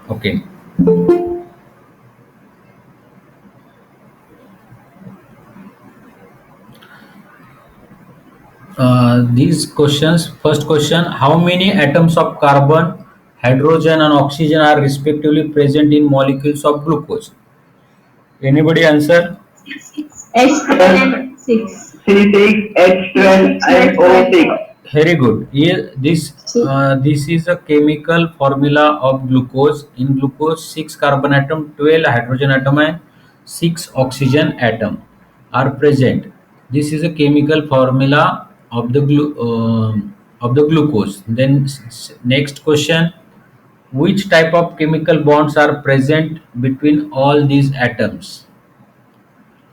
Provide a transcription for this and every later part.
Okay. These questions. First question: how many atoms of carbon, hydrogen, and oxygen are respectively present in molecules of glucose? Anybody answer? H12 and 6. C6, H12, and O6. Very good. Here, this is a chemical formula of glucose. In glucose, 6 carbon atom, 12 hydrogen atom, and 6 oxygen atom are present. This is a chemical formula of the glucose. Then next question: which type of chemical bonds are present between all these atoms?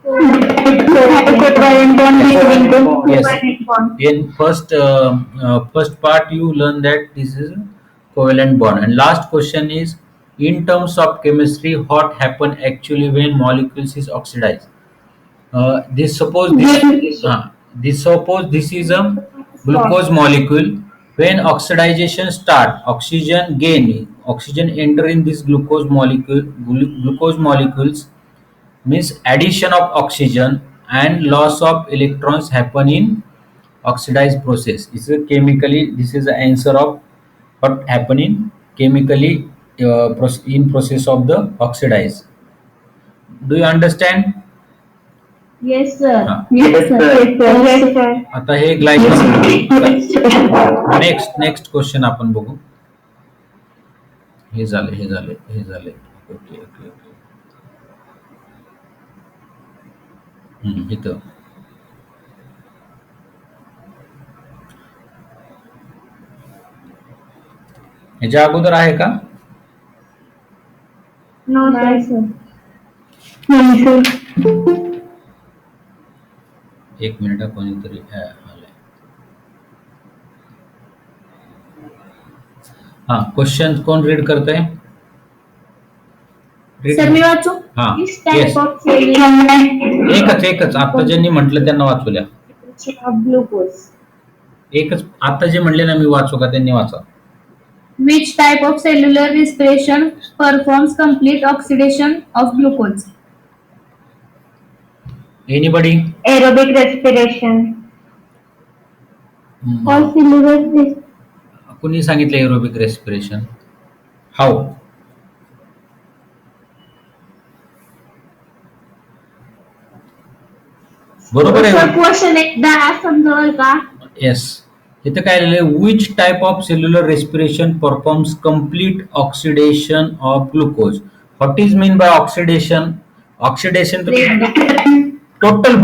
Covalent bond between them. Yes. Covalent bond. In first part, you learn that this is a covalent bond. And last question is: in terms of chemistry, what happen actually when molecules is oxidized? Suppose this is a glucose molecule. When oxidization start, oxygen enter in this glucose molecules, means addition of oxygen and loss of electrons happen in oxidized process. This is the answer of what happen in chemically in process of the oxidize. Do you understand? Yes, sir. हा. Yes, sir. Yes, sir. आता हे next question आपण बघू. हे झाले. Okay. इथं ह्याच्या अगोदर आहे का? No, sir. No, sir. एक मिनिट कोणीतरी आलंय. हा, क्वेश्चन कोण रीड करतंय? सर मी वाचू? हा, Which type yes. of cellular एकच आता ज्यांनी म्हटलं त्यांना वाचूल्या. of glucose? एकच आता जे म्हणले ना मी वाचू का, त्यांनी वाचा. Which type of cellular respiration performs complete oxidation of glucose? Anybody? Aerobic respiration. Or cellular respiration. कुणी सांगितलं एरोबिक रेस्पिरेशन? हाऊ? बरोबर आहे. क्वेश्चन एकदा समजवाल का? येस. इथं काय लिहिलंय? Which type of cellular respiration performs complete oxidation of glucose. What is mean by oxidation? Oxidation total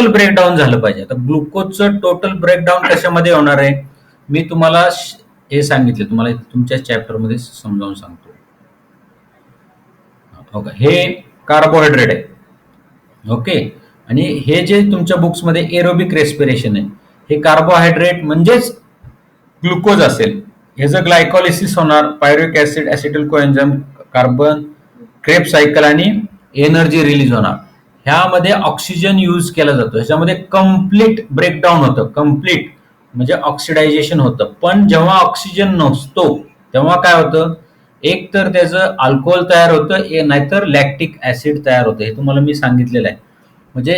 breakdown झालं पाहिजे. आता ग्लुकोजचं टोटल ब्रेकडाऊन कशामध्ये होणार आहे? मी तुम्हाला हे सांगितले, तुम्हाला तुमच्या चॅप्टर मध्ये समजावून सांगतो. हे कार्बोहायड्रेट आहे. ओके. आणि हे जे तुमच्या बुक्स मध्ये एरोबिक रेस्पिरेशन आहे, हे कार्बोहायड्रेट म्हणजेच ग्लुकोज असेल. ह्याचं ग्लायकोलिसिस होणार, pyruvic acid, acetyl coenzyme, carbon, Krebs cycle आणि एनर्जी रिलीज होणार. ह्यामध्ये ऑक्सिजन यूज केला जातो. ह्याच्यामध्ये कम्प्लीट ब्रेकडाऊन होतं. कम्प्लीट म्हणजे ऑक्सिडायझेशन होतं. पण जेव्हा ऑक्सिजन नसतो तेव्हा काय होतं? एक तर त्याचं अल्कोहोल तयार होतं, नाहीतर लॅक्टिक ऍसिड तयार होतं. हे तुम्हाला मी सांगितलेलं आहे. म्हणजे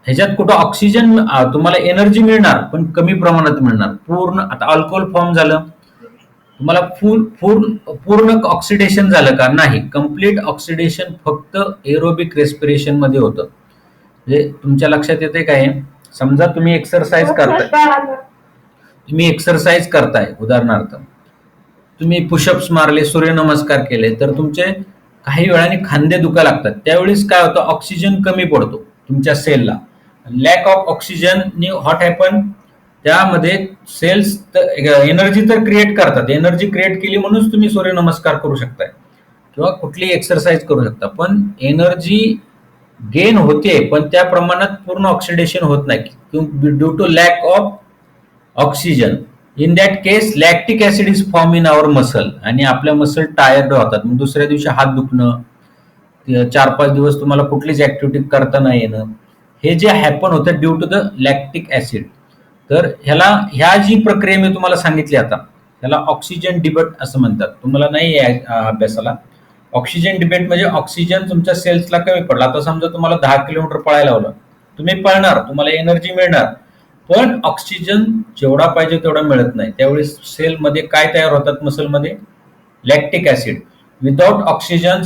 ह्याच्यात कुठं ऑक्सिजन तुम्हाला एनर्जी मिळणार पण कमी प्रमाणात मिळणार. पूर्ण आता अल्कोहोल फॉर्म झालं, तुम्हाला पूर्ण ऑक्सिडेशन झालं का? नाही. कम्प्लीट ऑक्सिडेशन फक्त एरोबिक रेस्पिरेशन मध्ये होतं. म्हणजे तुमच्या लक्षात येते काय? समजा तुम्ही एक्सरसाइज करताय, उदाहरणार्थ तुम्ही पुशअप्स मारले, सूर्यनमस्कार केले, तर तुमचे काही वेळाने खांदे दुखा लागतात. त्यावेळेस काय होतं? ऑक्सिजन कमी पडतो तुमच्या सेलला. Lakh of oxygen what happen? त्यामध्ये सेल्स एनर्जी तर क्रिएट करतात. एनर्जी क्रिएट केली म्हणूनच तुम्ही सूर्यनमस्कार करू शकताय किंवा कुठलीही एक्सरसाइज करू शकता. पण एनर्जी गेन होते, पण त्या प्रमाणात पूर्ण ऑक्सिडेशन होत नाही due to lack of oxygen. In that case lactic acid is form in our muscle आणि आपल्या मसल टायर्ड होतात. मग दुसऱ्या दिवशी हात दुखणं, 4-5 दिवस तुम्हाला कुठलीच ऍक्टिव्हिटी करता नाही येणं, हे जे हॅपन होतं due to the lactic acid. तर ह्या जी प्रक्रिया मी तुम्हाला सांगितली आता, त्याला ऑक्सिजन डिबेट असं म्हणतात. तुम्हाला नाही आहे अभ्यासाला. ऑक्सिजन डिबेट म्हणजे ऑक्सिजन तुमच्या सेल्सला कमी पडला. आता समजा तुम्हाला 10 किलोमीटर पळायला लावलं, तुम्ही पळणार, तुम्हाला एनर्जी मिळणार, पण ऑक्सिजन जेवढा पाहिजे तेवढा मिळत नाही. त्यावेळी सेलमध्ये काय तयार होतात मसलमध्ये? Lactic acid. Without oxygen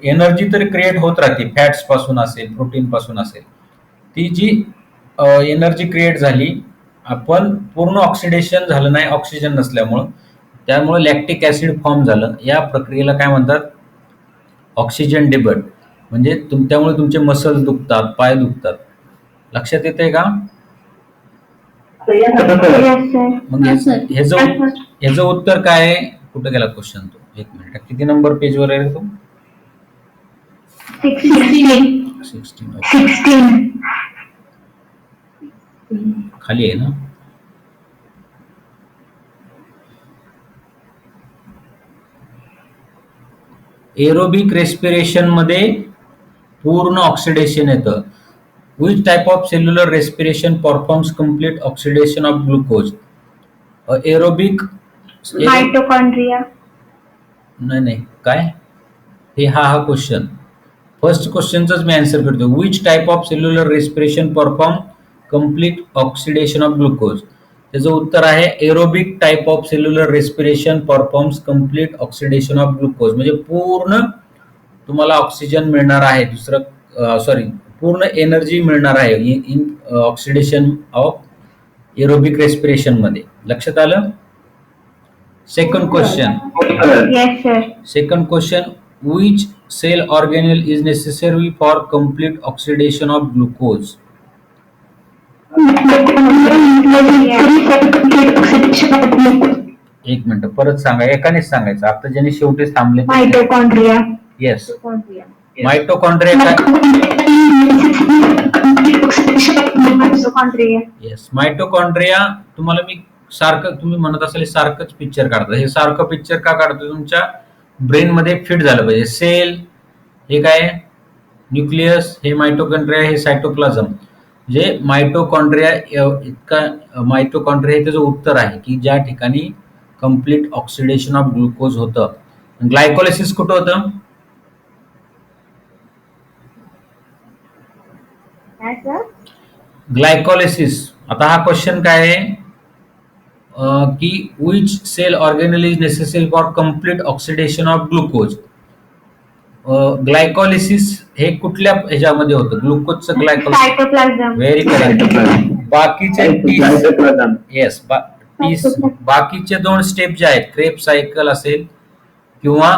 energy तर क्रिएट होत राहते, फॅट्स पासून असेल, प्रोटीन पासून असेल. ती जी एनर्जी क्रिएट झाली, आपण पूर्ण ऑक्सिडेशन झालं नाही ऑक्सिजन नसल्यामुळं, त्यामुळे लॅक्टिक ऍसिड फॉर्म झालं. या प्रक्रियेला काय म्हणतात? Oxygen debate. म्हणजे त्यामुळे तुमचे मसल दुखतात, पाय दुखतात. लक्षात येतंय का? मग ह्याचं उत्तर काय आहे? कुठं गेला क्वेश्चन तो? एक मिनिट, किती नंबर पेजवर आहे तो? 16. खाली आहे ना? एरोबिक रेस्पिरेशन मध्ये पूर्ण ऑक्सिडेशन येतं. Which type of cellular respiration performs complete oxidation of glucose? Aerobic mitochondria. नाही काय हे हा क्वेश्चन, फर्स्ट क्वेश्चनचाच मी आन्सर करतो. Which type of cellular respiration perform complete oxidation of glucose? त्याचं उत्तर आहे aerobic type of cellular respiration performs complete oxidation of glucose. म्हणजे पूर्ण तुम्हाला ऑक्सिजन मिळणार आहे, पूर्ण एनर्जी मिळणार आहे in oxidation of aerobic respiration मध्ये. लक्षात आलं? Second question. Yes, sir. Second question, which cell organelle is necessary for complete oxidation of glucose? एक मिनिट, परत सांगा, एकानेच सांगायचं. आता ज्यांनी शेवटीच थांबले. Mitochondria. Yes, mitochondria. Mitochondria. Yes, mitochondria. तुम्हाला मी सारखं, तुम्ही म्हणत असाल सारखंच पिक्चर काढतं. हे सारखं पिक्चर का काढतो? तुमच्या ब्रेन मध्ये फिट झालं पाहिजे. सेल हे काय? न्यूक्लियस. हे माइटोकॉन्ड्रिया, हे सायटोप्लाझम. म्हणजे माइटोकॉन्ड्रिया इतका, माइटोकॉन्ड्रिया हे त्याचं उत्तर आहे की ज्या ठिकाणी कम्प्लीट ऑक्सिडेशन ऑफ ग्लुकोज होतं. ग्लायकोलिसिस कुठं होतं? ग्लायकोलिसिस. आता हा क्वेश्चन काय आहे की which cell organelle is necessary for complete oxidation of glucose? Glycolysis हे कुठल्या ह्याच्यामध्ये होतं? ग्लुकोजचं ग्लायकोलिसिस. सायटोप्लाझम. Very correct. बाकीचे येस, बाकीचे 2 स्टेप जे आहेत, क्रेब सायकल असेल किंवा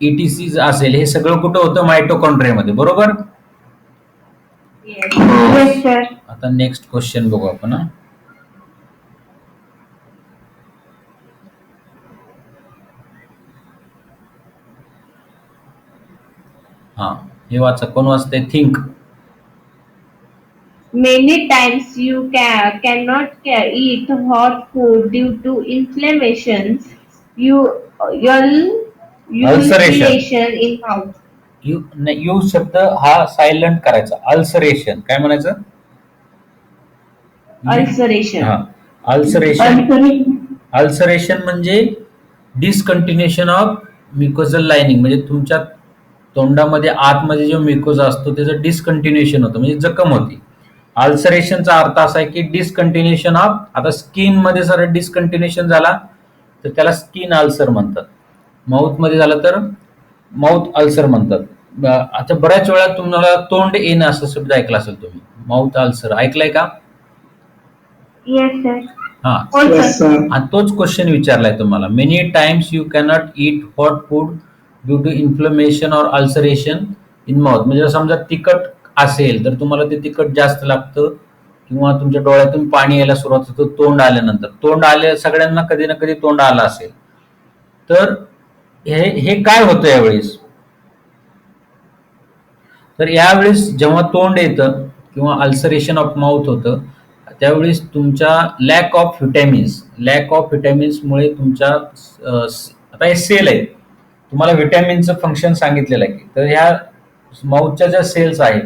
ETC असेल, हे सगळं कुठं होतं? माइटोकॉन्ड्रियामध्ये. बरोबर? Yes, sir. आता नेक्स्ट क्वेश्चन बघू आपण. हा, हे वाचा. कोण वाचते? Think. Many times you cannot eat hot food due to inflammations, ulceration in mouth. You शब्द हा सायलेंट करायचा. अल्सरेशन काय म्हणायचं? Ulceration. हा, अल्सरेशन. अल्सरेशन म्हणजे डिसकंटिन्युएशन ऑफ म्युकोजल लाइनिंग. म्हणजे तुमच्या तोंडामध्ये आतमध्ये जो म्युकोजा असतो त्याचं डिसकंटिन्युएशन होतं, म्हणजे जखम होती. अल्सरेशनचा अर्थ असा आहे की डिसकंटिन्युएशन ऑफ. आता स्किन मध्ये जर डिसकंटिन्युएशन झाला तर त्याला स्किन अल्सर म्हणतात. माउथ मध्ये झालं तर माउथ अल्सर म्हणतात. आता बऱ्याच वेळा तुम्हाला तोंड येणं असं शब्द ऐकला असेल तुम्ही. माउथ अल्सर ऐकलाय का? Yes, sir. हा, आणि तोच क्वेश्चन विचारलाय तुम्हाला. Many times you cannot eat hot food due to inflammation और अल्सरेशन इन माउथ. म्हणजे समजा तिखट असेल तर तुम्हाला ते तिखट जास्त लागतं किंवा तुमच्या डोळ्यातून पाणी यायला सुरुवात होतं तोंड आल्यानंतर. तोंड आले, सगळ्यांना कधी ना कधी तोंड आलं असेल. तर हे काय होतं यावेळेस? तर यावेळेस जेव्हा तोंड येतं किंवा अल्सरेशन ऑफ माउथ होतं त्यावेळेस तुमच्या लॅक ऑफ व्हिटॅमिन्समुळे तुमच्या आता हे सेल आहे, तुम्हाला व्हिटॅमिनचं फंक्शन सांगितलेलं आहे. तर ह्या माउथच्या ज्या सेल्स आहेत,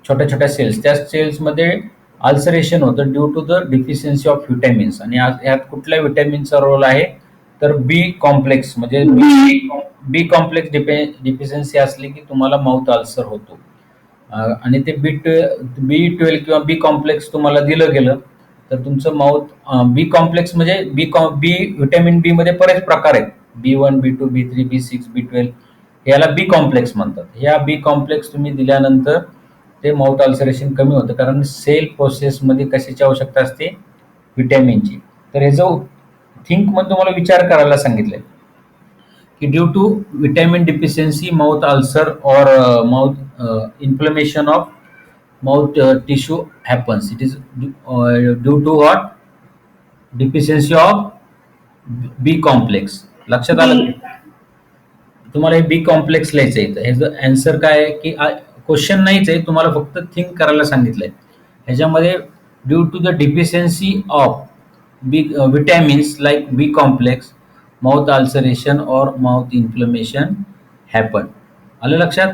छोट्या छोट्या सेल्स, त्या सेल्समध्ये अल्सरेशन होतं due to the deficiency of vitamins. आणि यात कुठल्या व्हिटॅमिनचा रोल आहे तर बी कॉम्प्लेक्स, म्हणजे बी कॉम्प्लेक्स डिफिशियन्सी असली की तुम्हाला माउथ अल्सर होतो. आणि ते बी 12 किंवा बी कॉम्प्लेक्स तुम्हाला दिलं गेलं तर तुमचं माउथ बी कॉम्प्लेक्स म्हणजे बी व्हिटॅमिन बी मध्ये बरेच प्रकार आहेत. B1, B2, B3, B6, B12 याला बी कॉम्प्लेक्स म्हणतात. या बी कॉम्प्लेक्स तुम्ही दिल्यानंतर ते माउथ अल्सरेशन कमी होतं, कारण सेल प्रोसेसमध्ये कशाची आवश्यकता असते, व्हिटॅमिनची. तर ह्याचं थिंक म्हणून तुम्हाला विचार करायला सांगितलंय की due to vitamin deficiency mouth ulcer और mouth inflammation of mouth tissue happens. It is due to what, deficiency of B complex. लक्षात आलं? तुम्हाला हे बी कॉम्प्लेक्स लिहायचं आहे. ह्याचं आन्सर काय आहे की क्वेश्चन नाहीच आहे, तुम्हाला फक्त थिंक करायला सांगितलंय. ह्याच्यामध्ये due to the deficiency of B vitamins like B complex mouth ulceration और माउथ इन्फ्लेमेशन हॅपन. आलं लक्षात?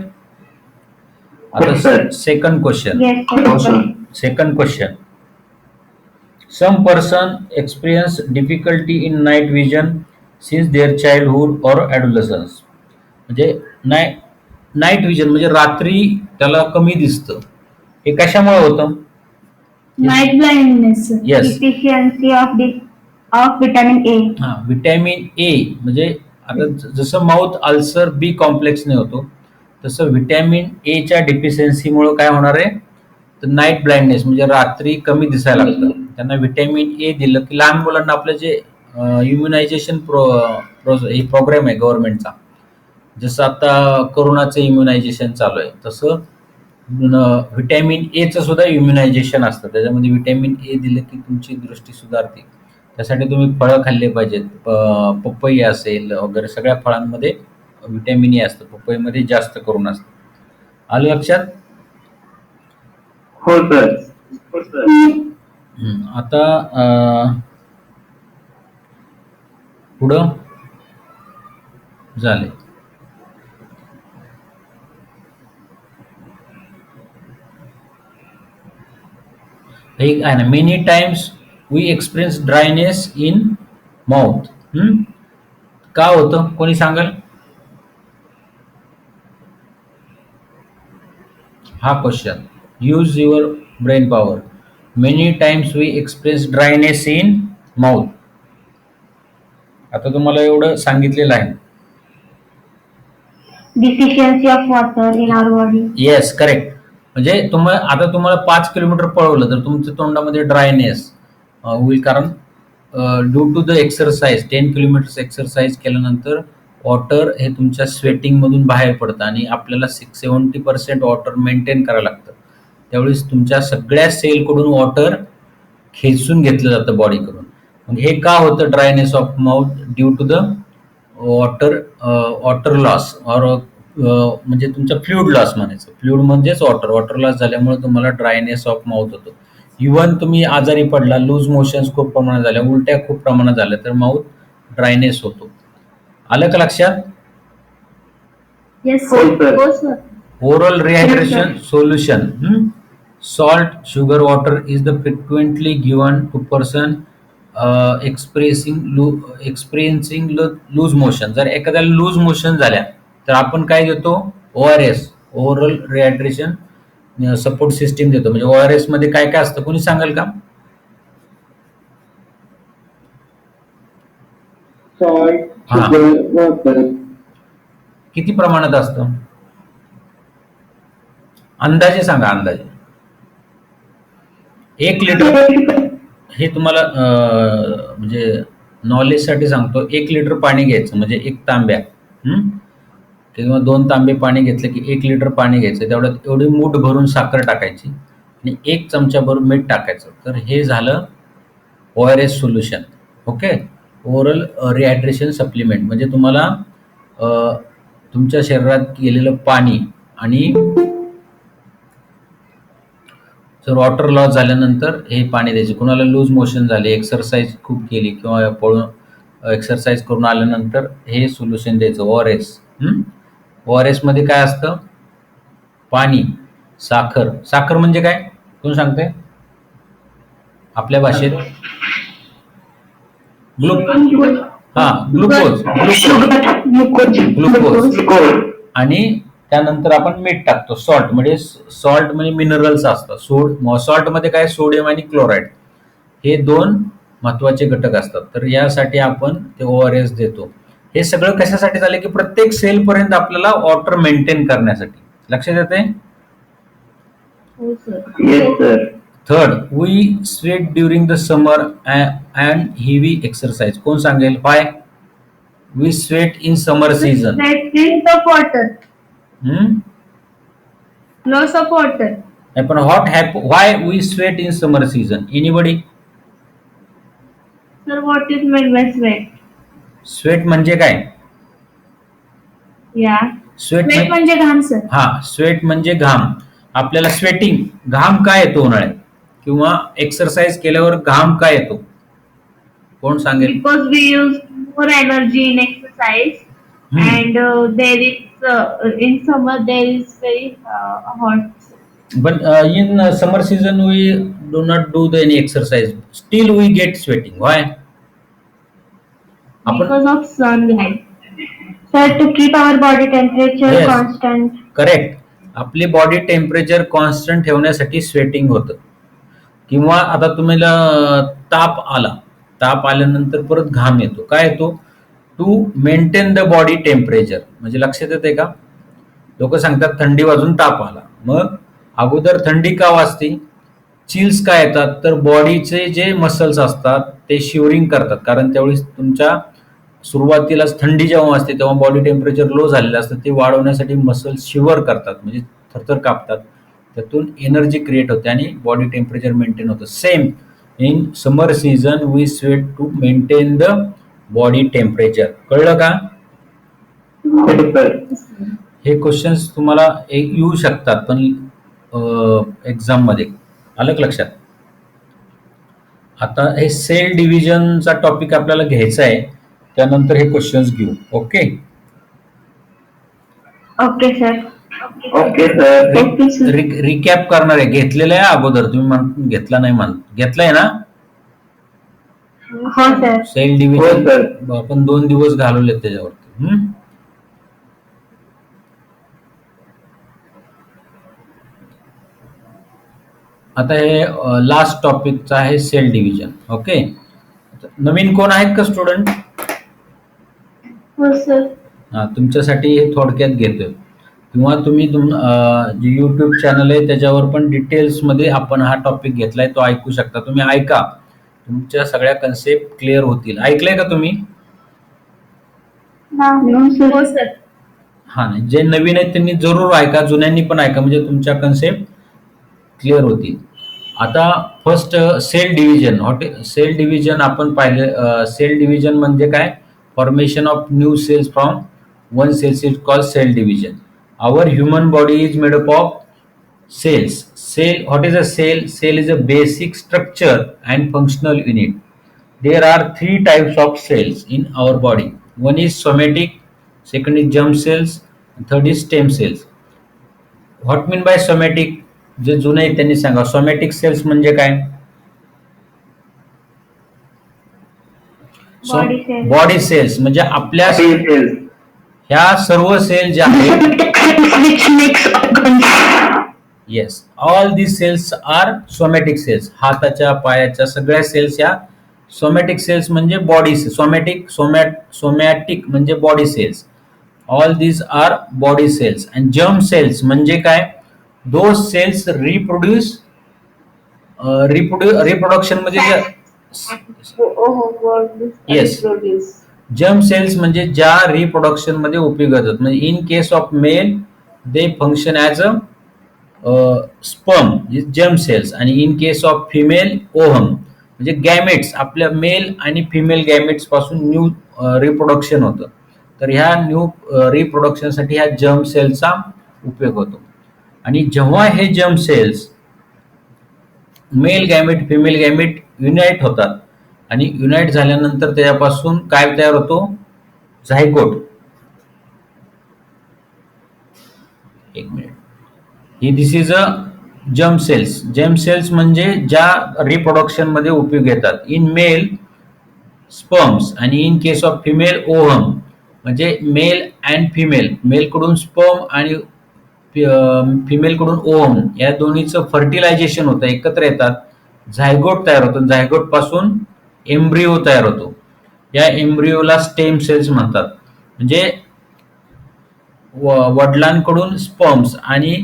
आता सेकंड क्वेश्चन. Yes, हो sir. Sir. Second question. Some person experience difficulty in night vision since their childhood or adolescence. म्हणजे night vision म्हणजे रात्री त्याला कमी दिसतं. हे कशामुळे होतं? Night blindness. Yes. Deficiency of vitamin A. हा, व्हिटॅमिन ए. म्हणजे आता जसं माउथ अल्सर बी कॉम्प्लेक्सने होतो तसं व्हिटॅमिन एच्या डिफिशियन्सीमुळे काय होणार आहे तर नाईट ब्लाइंडनेस म्हणजे रात्री कमी दिसायला लागतं. त्यांना व्हिटॅमिन ए दिलं की लहान मुलांना आपलं जे इम्युनायझेशन प्रोग्राम आहे गव्हर्नमेंटचा, जसं आता कोरोनाचं इम्युनायझेशन चालू आहे तसं व्हिटॅमिन एचं सुद्धा इम्युनायझेशन असतं. त्याच्यामध्ये व्हिटॅमिन ए दिलं की तुमची दृष्टी सुधारते. त्यासाठी तुम्ही फळं खाल्ले पाहिजेत. पपई असेल वगैरे सगळ्या फळांमध्ये व्हिटॅमिन ए असतं, पपईमध्ये जास्त करून असतं. आलं लक्षात? हो सर. आता पुढं झाले. एक आहे ना, many times we experience dryness in mouth. का होतं कोणी सांगाल? हा question. Use your brain power. Many times we experience dryness in mouth. आता तुम्हाला एवढं सांगितलेलं आहे. Deficiency of water in our body. Yes, correct. म्हणजे आता तुम्हाला 5 किलोमीटर पळवलं तर तुमच्या तोंडामध्ये ड्रायनेस होईल, कारण due to the exercise 10 kilometer exercise केल्यानंतर वॉटर हे तुमच्या स्वेटिंग मधून बाहेर पडतं आणि आपल्याला 70% वॉटर मेंटेन करावं लागतं. त्यावेळेस तुमच्या सगळ्या सेलकडून वॉटर खेचून घेतलं जातं बॉडीकडून. मग हे का होतं dryness of mouth? Due to the water loss और म्हणजे तुमचा फ्लुइड लॉस म्हणायचं. फ्लुइड म्हणजेच वॉटर लॉस झाल्यामुळे तुम्हाला ड्रायनेस ऑफ माउथ होतो. इव्हन तुम्ही आजारी पडला, लूज मोशन्स खूप प्रमाणात झाल्या, उलट्या खूप प्रमाणात झाल्या तर माउथ ड्रायनेस होतो. आलं का लक्षात? येस हो सर. हो sir. Oral rehydration solution. Salt, sugar, water is the frequently given to person experiencing loose motion. जर एखाद्याला लूज मोशन झाल्या तर आपण काय देतो? ORS, oral rehydration support system देतो. म्हणजे ORS मध्ये काय काय असतं कोणी सांगाल का? हा. किती प्रमाणात असतं? अंदाजे सांगा, अंदाजे. 1 लिटर. हे तुम्हाला म्हणजे नॉलेजसाठी सांगतो. 1 लिटर पाणी घ्यायचं म्हणजे 1 तांब्या किंवा 2 तांबे पाणी घेतलं की 1 लिटर पाणी घ्यायचं. तेवढ्यात एवढी मूठ भरून साखर टाकायची आणि 1 चमचा भरून मीठ टाकायचं. तर हे झालं ORS solution. Okay. Oral rehydration supplement म्हणजे तुम्हाला तुमच्या शरीरात गेलेलं पाणी आणि जर वॉटर लॉस झाल्यानंतर हे पाणी द्यायचे. कुणाला लूज मोशन झाले, एक्सरसाइज खूप केली किंवा पळून एक्सरसाइज करून आल्यानंतर हे सोल्युशन द्यायचं ORS. ORS मध्ये काय असतं? पाणी, साखर. साखर म्हणजे काय कोण सांगते? आपल्या भाषेत ग्लुकोज Glucose. आणि त्यानंतर आपण मीठ टाकतो. सॉल्ट म्हणजे मिनरल्स असतात. सॉल्ट मध्ये काय, सोडियम आणि क्लोराईड हे दोन महत्वाचे घटक असतात. तर यासाठी आपण ते ORS देतो. हे सगळं कशासाठी झालं की प्रत्येक सेल पर्यंत आपल्याला वॉटर मेंटेन करण्यासाठी. लक्षात येते? हो sir. Yes, sir. Third, we sweat during the summer and heavy exercise. कोण सांगेल? Why we sweat in summer season? Loss of water. Loss of water. पण why we sweat in summer season? Anybody? Sir, what is meant by sweat? Sweat म्हणजे काय? Yeah. Sweat Sweat म्हणजे घाम sir. Sweat म्हणजे घाम. आपल्याला sweating, घाम काय येतो उन्हाळ्यात किंवा एक्सरसाइज केल्यावर घाम काय येतो? कोण सांगेल? Because we use more energy in exercise, and there is in summer there is very hot. But in summer season we do not do any exercise. Still we get sweating. Why? Because of sunlight. Sir, to keep our body temperature Yes. constant. Correct. आपली body temperature constant ठेवण्यासाठी sweating होतं. किंवा आता तुम्हाला ताप आल्यानंतर परत घाम येतो. काय येतो? To maintain the body temperature. म्हणजे लक्षात येते का? लोक सांगतात थंडी वाजून ताप आला. मग अगोदर थंडी का वाजते? चिल्स काय येतात? तर बॉडीचे जे मसल्स असतात ते शिवरिंग करतात. कारण त्यावेळी तुमच्या सुरुवातीलाच थंडी जेव्हा वाजते तेव्हा बॉडी टेम्परेचर लो झालेलं असतं. ते वाढवण्यासाठी मसल्स शिवर करतात, म्हणजे थरथर कापतात. त्यातून एनर्जी क्रिएट होते आणि बॉडी टेम्परेचर मेंटेन होतं. Same in summer season we sweat to maintain the body temperature. कळलं का? Yes, sir. हे क्वेश्चन्स तुम्हाला येऊ शकतात पण एक्झाम मध्ये. आलं का लक्षात? आता हे सेल डिव्हिजनचा टॉपिक आपल्याला घ्यायचा आहे, त्यानंतर हे क्वेश्चन्स घेऊ. Okay? Okay, sir. Okay, sir. Recap करणार आहे. घेतलेलं आहे अगोदर, तुम्ही घेतला नाही घेतलाय ना हो सर. सेल हो, डिव्हिजन? sir. आपण 2 दिवस घालवले त्याच्यावरती. आता हे लास्ट टॉपिकचा आहे सेल डिव्हिजन. ओके? नवीन कोण आहेत का स्टुडंट? हो सर. तुमच्यासाठी हे थोडक्यात घेतोय. किंवा तुम्ही जे यूट्यूब चॅनल आहे त्याच्यावर पण डिटेल्समध्ये आपण हा टॉपिक घेतलाय, तो ऐकू शकता. तुम्ही ऐका, तुमच्या सगळ्या कन्सेप्ट क्लिअर होतील. ऐकलंय का तुम्ही? हो सर. नाही, जे नवीन आहेत त्यांनी जरूर ऐका, जुन्यांनी पण ऐका, म्हणजे तुमच्या कन्सेप्ट क्लिअर होतील. आता first cell division. Cell division आपण पाहिले. सेल डिव्हिजन म्हणजे काय? Formation of new cells from one cells is called cell division. Our human body is made up of cells. What is a cell? Cell is a basic structure and functional unit. There are 3 types of cells in our body. One is somatic, second is germ cells, and third is stem cells. What mean by somatic? जे जुने आहेत त्यांनी सांगा. Somatic cells म्हणजे काय? Body cells. Body cells म्हणजे आपल्या Body cells. ह्या सर्व सेल ज्या आहेत, Which makes organs. Yes, all these cells are somatic cells. हाताच्या पायाच्या सगळ्या सेल्स या सोमॅटिक सेल्स म्हणजे बॉडी. सोमॅटिक म्हणजे body cells. All these are body cells. And germ cells म्हणजे काय? दोज सेल्स रिप्रोडक्शन मध्ये Yes. जर्म सेल्स म्हणजे ज्या रिप्रोडक्शन मध्ये उपयोग होतात. म्हणजे in case of male they function as a sperm, germ cells. आणि in case of female ovum म्हणजे गॅमेट्स. आपल्या मेल आणि फिमेल गॅमेट्स पासून न्यू रिप्रोडक्शन होतं. तर ह्या न्यू रिप्रोडक्शनसाठी ह्या जर्म सेल्सचा उपयोग होतो. आणि जेव्हा हे germ cells male gamete female gamete unite होतात आणि युनाइट झाल्यानंतर त्यापासून काय तयार होतो? झायगोट. एक minute. This is a germ cells म्हणजे ज्या रिप्रोडक्शन मध्ये उपयोग येतात. इन मेल स्पर्म्स आणि in case of female ovum, म्हणजे मेल अँड फिमेल, मेल कडून स्पर्म आणि फिमेल कडून ओव्हम या दोन्हीचं फर्टिलायझेशन होतं, एकत्र येतात, झायगोट तयार होतो, झायगोट पासून एम्ब्रिओ तयार होतो. या एम्ब्रिओला स्टेम सेल्स म्हणतात. म्हणजे वडिलांकडून स्पर्म्स आणि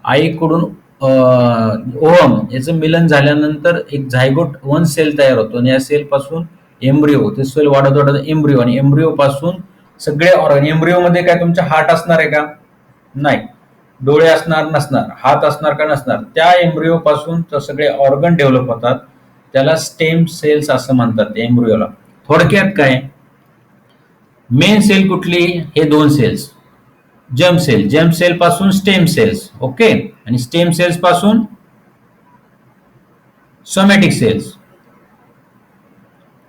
आईकडून ओव्हम याचं मिलन झाल्यानंतर एक झायगोट वन सेल तयार होतो आणि या सेल पासून एम्ब्रिओ, ते सेल वाढत वाढत एम्ब्रिओ, आणि एम्ब्रिओ पासून सगळे ऑर्गन. एम्ब्रिओ मध्ये काय तुमचा हार्ट असणार आहे का? नाही. डोळे असणार नसणार, हात असणार का नसणार. त्या एम्ब्रिओ पासून सगळे ऑर्गन डेव्हलप होतात, त्याला स्टेम सेल्स असं म्हणतात एम्ब्रिओला. थोडक्यात काय, मेन सेल कुठली? हे दोन सेल्स, जर्म सेल पासून स्टेम सेल्स, ओके, आणि स्टेम सेल्स पासून सोमॅटिक सेल्स.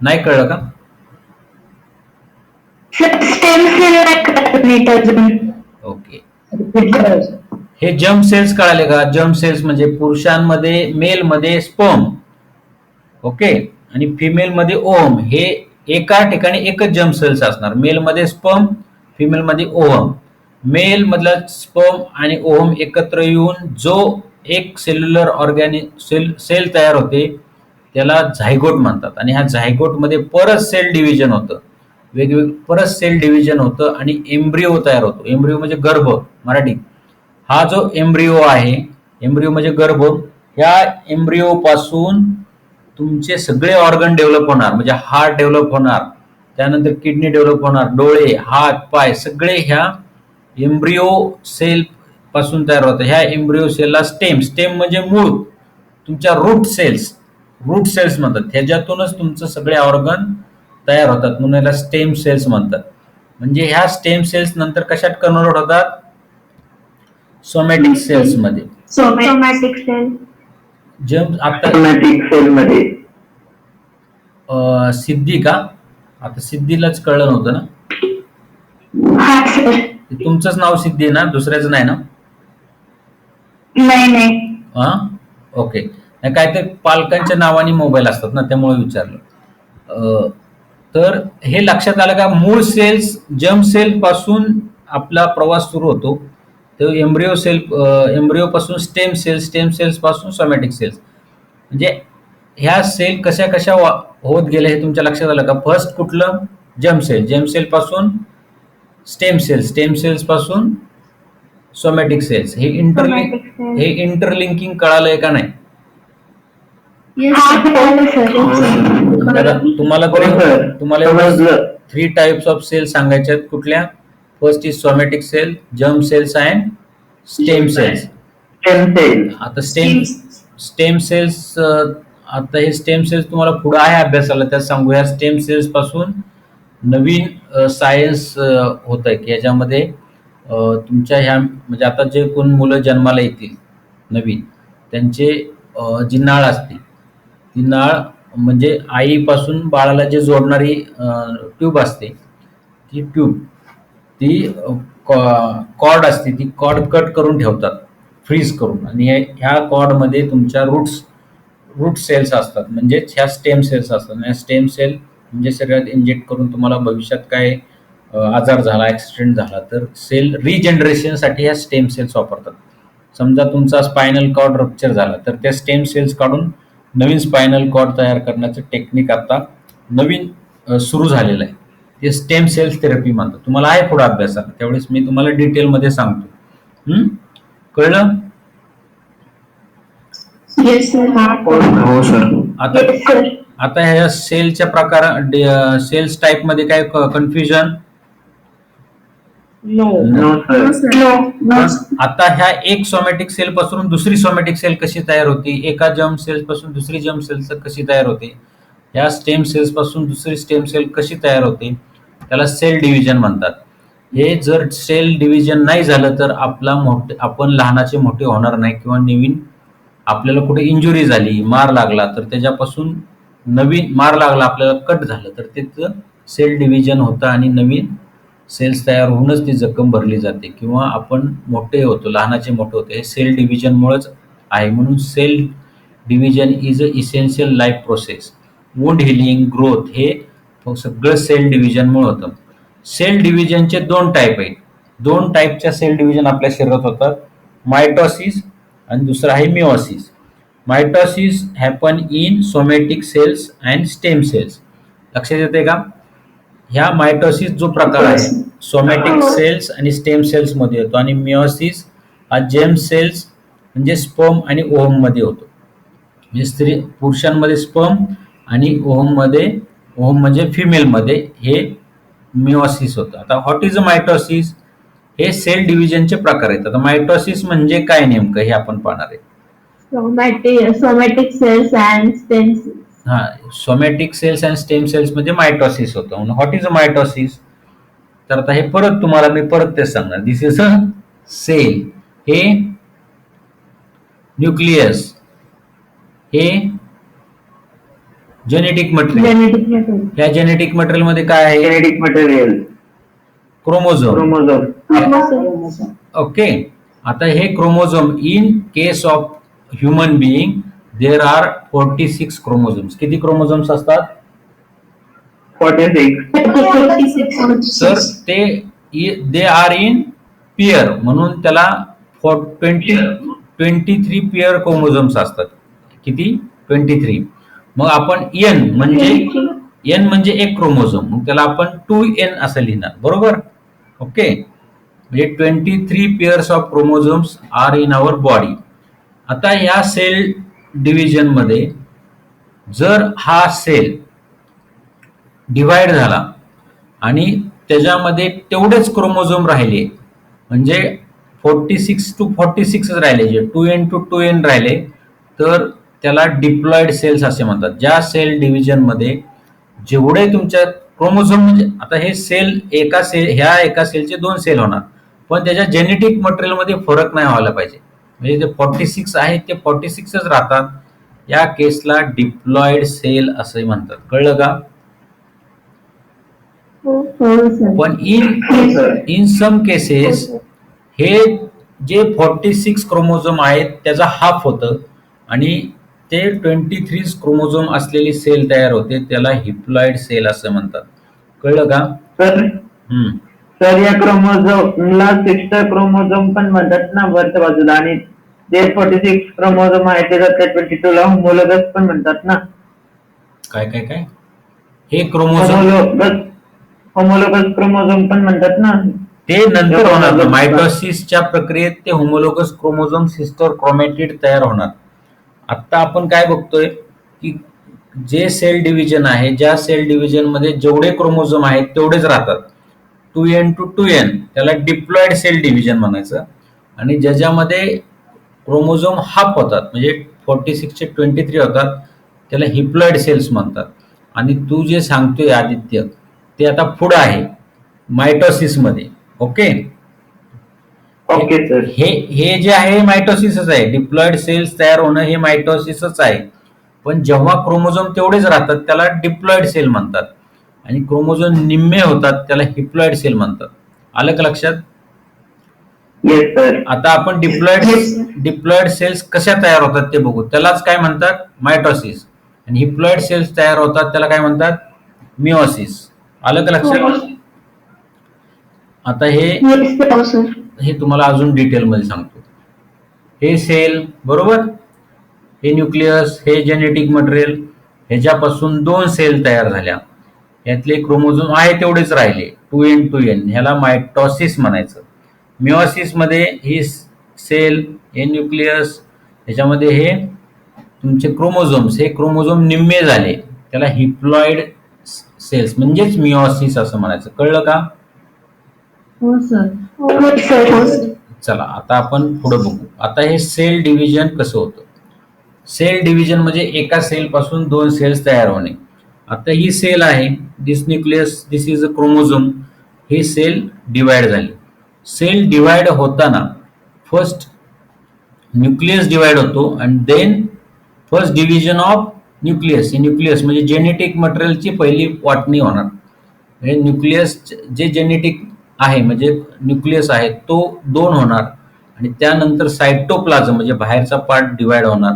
नाही कळलं का? स्टेम सेल ओके, हे जर्म सेल्स कळाले का? जर्म सेल्स म्हणजे पुरुषांमध्ये मेल मध्ये स्पर्म, ओके, आणि फिमेल मध्ये ओव्हम. हे एका ठिकाणी एकच जर्म सेल्स असणार. मेल मध्ये स्पर्म, फिमेल मध्ये ओव्हम. मेल मधला स्पर्म आणि ओव्हम एकत्र येऊन जो एक सेल्युलर सेल तयार होते त्याला झायगोट म्हणतात. आणि ह्या झायगोट मध्ये परत सेल डिव्हिजन होतं, वेगवेगळं परत सेल डिव्हिजन होतं आणि एम्ब्रिओ तयार होतो. एम्ब्रिओ म्हणजे गर्भ मराठीत. हा जो एम्ब्रिओ आहे, एम्ब्रिओ म्हणजे गर्भ, ह्या एम्ब्रिओ पासून तुमचे सगळे ऑर्गन डेव्हलप होणार, म्हणजे हार्ट डेव्हलप होणार, त्यानंतर किडनी डेव्हलप होणार, डोळे, हात, पाय सगळे ह्या एम्ब्रिओ सेल पासून तयार होतं. ह्या एम्ब्रिओ सेलला स्टेम म्हणजे मूळ, तुमच्या रूट सेल्स म्हणतात. ह्याच्यातूनच तुमचं सगळे ऑर्गन तयार होतात, म्हणून याला स्टेम सेल्स म्हणतात. म्हणजे ह्या स्टेम सेल्स नंतर कशात कन्व्हर्ट होतात? सोमॅटिक सेल्स मध्ये. Somatic cell. जर्म आता सोमॅटिक सेल मध्ये. सिद्धी का? आता सिद्धीलाच कळलं नव्हतं ना? हा सर. तुमचंच नाव सिद्धी आहे ना, दुसऱ्याचं नाही ना? नाही. हा, ओके. नाही, काय ते पालकांच्या नावाने मोबाईल असतात ना, त्यामुळे विचारलं. तर हे लक्षात आलं का? मूळ सेल्स जर्म सेल पासून आपला प्रवास सुरू होतो. तर एम्ब्रिओ पासून स्टेम सेल्स पासून सोमॅटिक सेल्स. म्हणजे ह्या सेल कशा कशा होत गेल्या हे तुमच्या लक्षात आलं का? फर्स्ट कुठलं? जर्म सेल पासून स्टेम सेल्स पासून सोमॅटिक सेल्स. हे इंटरलिंकिंग कळालंय का नाही? Yes, हा sir. कळलं सर. आता तुम्हाला तुम्हाला समजलं. 3 टाइप्स ऑफ सेल सांगायच्या आहेत. कुठल्या? First is somatic cell, germ cells and stem cells. Stem cell. आता स्टेम सेल्स, आता हे स्टेम सेल्स तुम्हाला पुढे आहे अभ्यासाला, त्यात सांगू. या स्टेम सेल्स पासून नवीन सायन्स होत आहे की याच्यामध्ये तुमच्या ह्या म्हणजे आता जे कोण मुलं जन्माला येतील नवीन, त्यांचे जी नाळ असते, ती नाळ म्हणजे आईपासून बाळाला जे जोडणारी ट्यूब असते, ती कॉर्ड असते, ती कॉर्ड कट करून ठेवतात फ्रीज करून. आणि ह्या कॉर्डमध्ये तुमच्या रूट सेल्स असतात, म्हणजेच ह्या स्टेम सेल्स असतात. आणि स्टेम सेल म्हणजे सगळ्यात इंजेक्ट करून तुम्हाला भविष्यात काय आजार झाला, ऍक्सिडेंट झाला तर सेल रिजनरेशनसाठी ह्या स्टेम सेल्स वापरतात. समजा तुमचा स्पायनल कॉर्ड रप्चर झाला तर त्या स्टेम सेल्स काढून नवीन स्पायनल कॉर्ड तयार करण्याचं टेक्निक आता नवीन सुरू झालेलं आहे. ते स्टेम सेल्स थेरपी म्हणतात. तुम्हाला आहे पुढे अभ्यासाला, त्यावेळेस मी तुम्हाला डिटेलमध्ये सांगतो. कळलं? Yes, sir. हो सर. आता Yes, sir. आता ह्या सेलच्या सेल्स टाईप मध्ये काय confusion? No sir. No, sir. No. आता ह्या एक सोमॅटिक सेल पासून दुसरी सोमॅटिक सेल कशी तयार होती, एका जर्म सेल पासून दुसरी जर्म सेल कशी तयार होते, ह्या स्टेम सेल्स पासून दुसरी स्टेम सेल कशी तयार होते, त्याला सेल डिव्हिजन म्हणतात. हे जर सेल डिव्हिजन नाही झालं तर आपण लहानाचे मोठे होणार नाही, किंवा नवीन आपल्याला कुठे इंजुरी झाली, मार लागला तर त्याच्यापासून नवीन मार लागला, आपल्याला कट झालं तर त्याचं सेल डिव्हिजन होतं आणि नवीन सेल्स तयार होऊनच ती जखम भरली जाते, किंवा आपण मोठे होतो, लहानाचे मोठे होते. हे सेल डिव्हिजनमुळेच आहे. म्हणून cell division is a essential life process. Wound healing, growth हे सगळं सेल डिव्हिजनमुळे होतं. सेल डिव्हिजनचे 2 टाईप आहेत. 2 टाईपच्या सेल डिव्हिजन आपल्या शरीरात होतात, मायटॉसिस आणि दुसरं आहे meiosis. Mitosis happen in somatic cells and stem cells. लक्षात येते का? ह्या मायटॉसिस जो प्रकार आहे सोमॅटिक सेल्स आणि स्टेम सेल्स मध्ये होतो, आणि मिओसिस हा जेम सेल्स म्हणजे स्पर्म आणि ओव्हम मध्ये होतो. म्हणजे पुरुषांमध्ये स्पर्म आणि ओव्हम म्हणजे फिमेल मध्ये हे मिओसिस होतं. आता व्हॉट इज अ मायटॉसिस? हे सेल डिव्हिजनचे प्रकार आहेत. आता मायटॉसिस म्हणजे काय नेमकं हे आपण पाहणार आहे. somatic cells and stem cells. हा, somatic cells and stem cells म्हणजे मायटॉसिस होतं. What is a mitosis? तर आता हे तुम्हाला मी परत तेच सांगणार. दिस इज अ सेल, हे न्यूक्लियस, हे जेनेटिक मटेरियल. Genetic material. या जेनेटिक मटेरियल मध्ये काय आहे? Genetic material, chromosome. Chromosome. Okay. आता हे chromosome, in case of human being there are 46 chromosomes. किती क्रोमोझोम्स असतात? 46. 46. तर दे आर इन पेअर, म्हणून त्याला 23 पेअर क्रोमोझोम्स असतात. किती? 23. मग आपण एन म्हणजे एक क्रोमोझोम, मग त्याला आपण 2n असं लिहिणार, बरोबर? ओके. म्हणजे 23 pairs of chromosomes are in our body. आता या सेल डिव्हिजन मध्ये जर हा सेल डिवाइड झाला आणि त्याच्यामध्ये तेवढेच क्रोमोझोम राहिले, म्हणजे 46 to 46 राहिले, जे 2n to 2n राहिले, तर त्याला डिप्लॉइड सेल्स असे म्हणतात. ज्या सेल डिव्हिजन मध्ये जेवढे तुमच्या क्रोमोझोम, म्हणजे आता हे सेल ह्या एका सेलचे 2 सेल होणार, पण त्याच्या जेनेटिक मटेरियल मध्ये फरक नाही व्हायला पाहिजे. म्हणजे ते 46 आहेत ते 46च राहतात. या केसला डिप्लॉइड सेल असे म्हणतात. कळलं का? हो सर. पण इन सम केसेस हे जे 46 क्रोमोझोम आहेत त्याचा हाफ होतं आणि ते 23 क्रोमोझोम असलेली सेल तयार होते, त्याला हिप्लॉइड सेल असं म्हणतात. कळलं का? तर या क्रोमोझोमला सिस्टर क्रोमोझोम पण म्हणतात ना वरच्या बाजूला, आणि जे 46 क्रोमोझोम आहे त्याच्यातल्या 22 ला होमोलोगस पण म्हणतात ना. काय हे क्रोमोझोम होमोलोगस क्रोमोझोम पण म्हणतात ना. ते नंतर होणार. मायटॉसिसच्या प्रक्रियेत ते होमोलोगस क्रोमोझोम सिस्टर क्रोमॅटिड तयार होणार. आता आपण काय बघतोय की जे सेल डिव्हिजन आहे, ज्या सेल डिव्हिजन मध्ये जेवढे क्रोमोझोम आहेत तेवढेच राहतात, 2n to 2n, त्याला डिप्लॉइड सेल डिव्हिजन म्हणायचं. आणि ज्याच्यामध्ये क्रोमोझोम हाफ होतात, म्हणजे 46 चे 23 होतात, त्याला हिप्लॉइड सेल्स म्हणतात. आणि तू जे सांगतोय आदित्य, ते आता पुढे आहे मायटॉसिस मध्ये. ओके. Okay sir. हे जे आहे मायटॉसिसच आहे. डिप्लॉइड सेल्स तयार होणं हे मायटॉसिसच आहे. पण जेव्हा क्रोमोझोम तेवढेच राहतात त्याला डिप्लॉइड सेल म्हणतात, आणि क्रोमोझोम निम्मे होतात त्याला हिप्लॉइड सेल म्हणतात. आलं का लक्षात? Yes sir. आता आपण डिप्लॉइड सेल्स कशा तयार होतात ते बघू. त्यालाच काय म्हणतात? मायटॉसिस. आणि हिप्लॉइड सेल्स तयार होतात त्याला काय म्हणतात? मिओसिस. आलं का लक्षात? आता हे तुम्हाला अजून डिटेल मध्ये सांगतो. हे सेल, बरोबर, हे न्यूक्लियस, हे जेनेटिक मटेरियल, ह्याच्यापासून 2 सेल तयार झाल्या. यातले क्रोमोझोम आहे तेवढेच राहिले, 2n to n. ह्याला मायटॉसिस म्हणायचं. मिओसिस मध्ये ही सेल, हे न्यूक्लियस, ह्याच्यामध्ये हे तुमचे क्रोमोझोम्स, हे क्रोमोझोम निम्मे झाले, त्याला हिप्लॉइड सेल्स म्हणजेच मिओसिस असं म्हणायचं. कळलं का? हो सर. चला आता आपण पुढे बघू. आता हे सेल डिव्हिजन कसं होतं. सेल डिव्हिजन म्हणजे एका सेल पासून 2 सेल्स तयार होणे. आता ही सेल आहे, this nucleus, this is a chromosome. ही सेल डिवाइड झाली. सेल डिवाइड होताना फर्स्ट न्यूक्लियस डिवाइड होतो आणि then first division of nucleus. Nucleus म्हणजे जेनेटिक मटेरियलची पहिली वाटणी होणार. म्हणजे न्यूक्लियस जे जेनेटिक आहे, म्हणजे न्यूक्लियस आहे तो 2 होणार, आणि त्यानंतर सायटोप्लाझम म्हणजे बाहेरचा पार्ट डिवाइड होणार.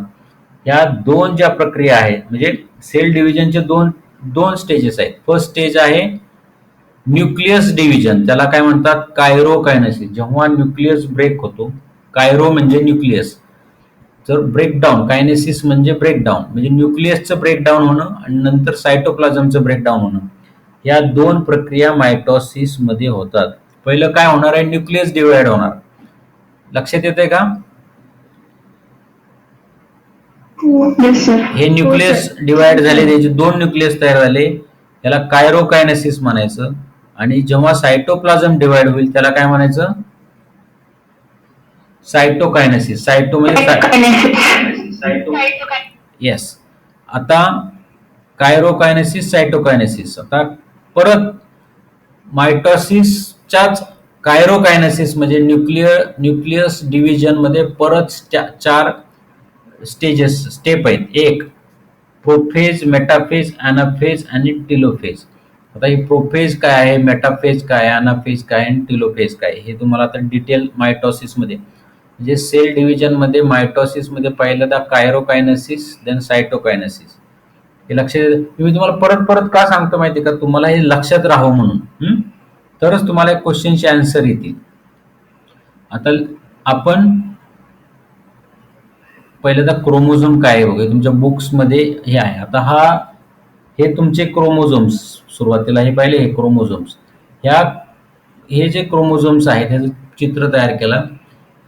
या दोन ज्या प्रक्रिया आहेत म्हणजे सेल डिव्हिजनचे दोन स्टेजेस आहेत. फर्स्ट स्टेज आहे न्यूक्लियस डिव्हिजन, त्याला काय म्हणतात कायरोकायनेसिस. जेव्हा न्यूक्लियस ब्रेक होतो, कायरो म्हणजे न्यूक्लियस, तर ब्रेकडाऊन, कायनेसिस म्हणजे ब्रेकडाऊन, म्हणजे न्यूक्लियसचं ब्रेकडाऊन होणं आणि नंतर सायटोप्लाझमचं ब्रेकडाऊन होणं. या दोन प्रक्रिया मायटॉसिस मध्ये होतात. पहिलं काय होणार आहे, न्यूक्लियस डिवाइड होणार. लक्षात येते का? Yes, sir. हे न्यूक्लियस डिवाइड झाले, त्याचे दोन न्यूक्लियस तयार झाले, त्याला कायरोकायनेसिस म्हणायचं. आणि जेव्हा सायटोप्लाझम डिवाइड होईल त्याला काय म्हणायचं, सायटोकायनेसिस. सायटो म्हणजे सायटो, येस. आता कायरोकायनेसिस, सायटोकायनेसिस. आता परत मायटॉसिसच्याच कायरोकायनेसिस म्हणजे न्यूक्लियस डिव्हिजन मध्ये परत 4 स्टेप आहेत. एक प्रोफेज, मेटाफेज, अनाफेज आणि टेलोफेज. आता ही प्रोफेज काय आहे, मेटाफेज काय आहे, अनाफेज काय आणि टेलोफेज काय, हे तुम्हाला आता डिटेल मायटॉसिस मध्ये म्हणजे सेल डिव्हिजन मध्ये मायटॉसिस मध्ये पहिल्यांदा कायरोकायनेसिस, देन सायटोकायनेसिस. हे लक्षात, मी तुम्हाला परत परत का सांगतो माहिती का, तुम्हाला हे लक्षात राहावं म्हणून. तरच तुम्हाला क्वेश्चनचे आन्सर येतील. आता आपण पहिल्यांदा क्रोमोझोम काय आहे बघा, तुमच्या बुक्स मध्ये हे आहे. आता हे तुमचे क्रोमोझोम्स, सुरुवातीला हे पाहिले, हे क्रोमोझोम्स. हे जे क्रोमोझोम्स आहेत ह्याचं चित्र तयार केलं.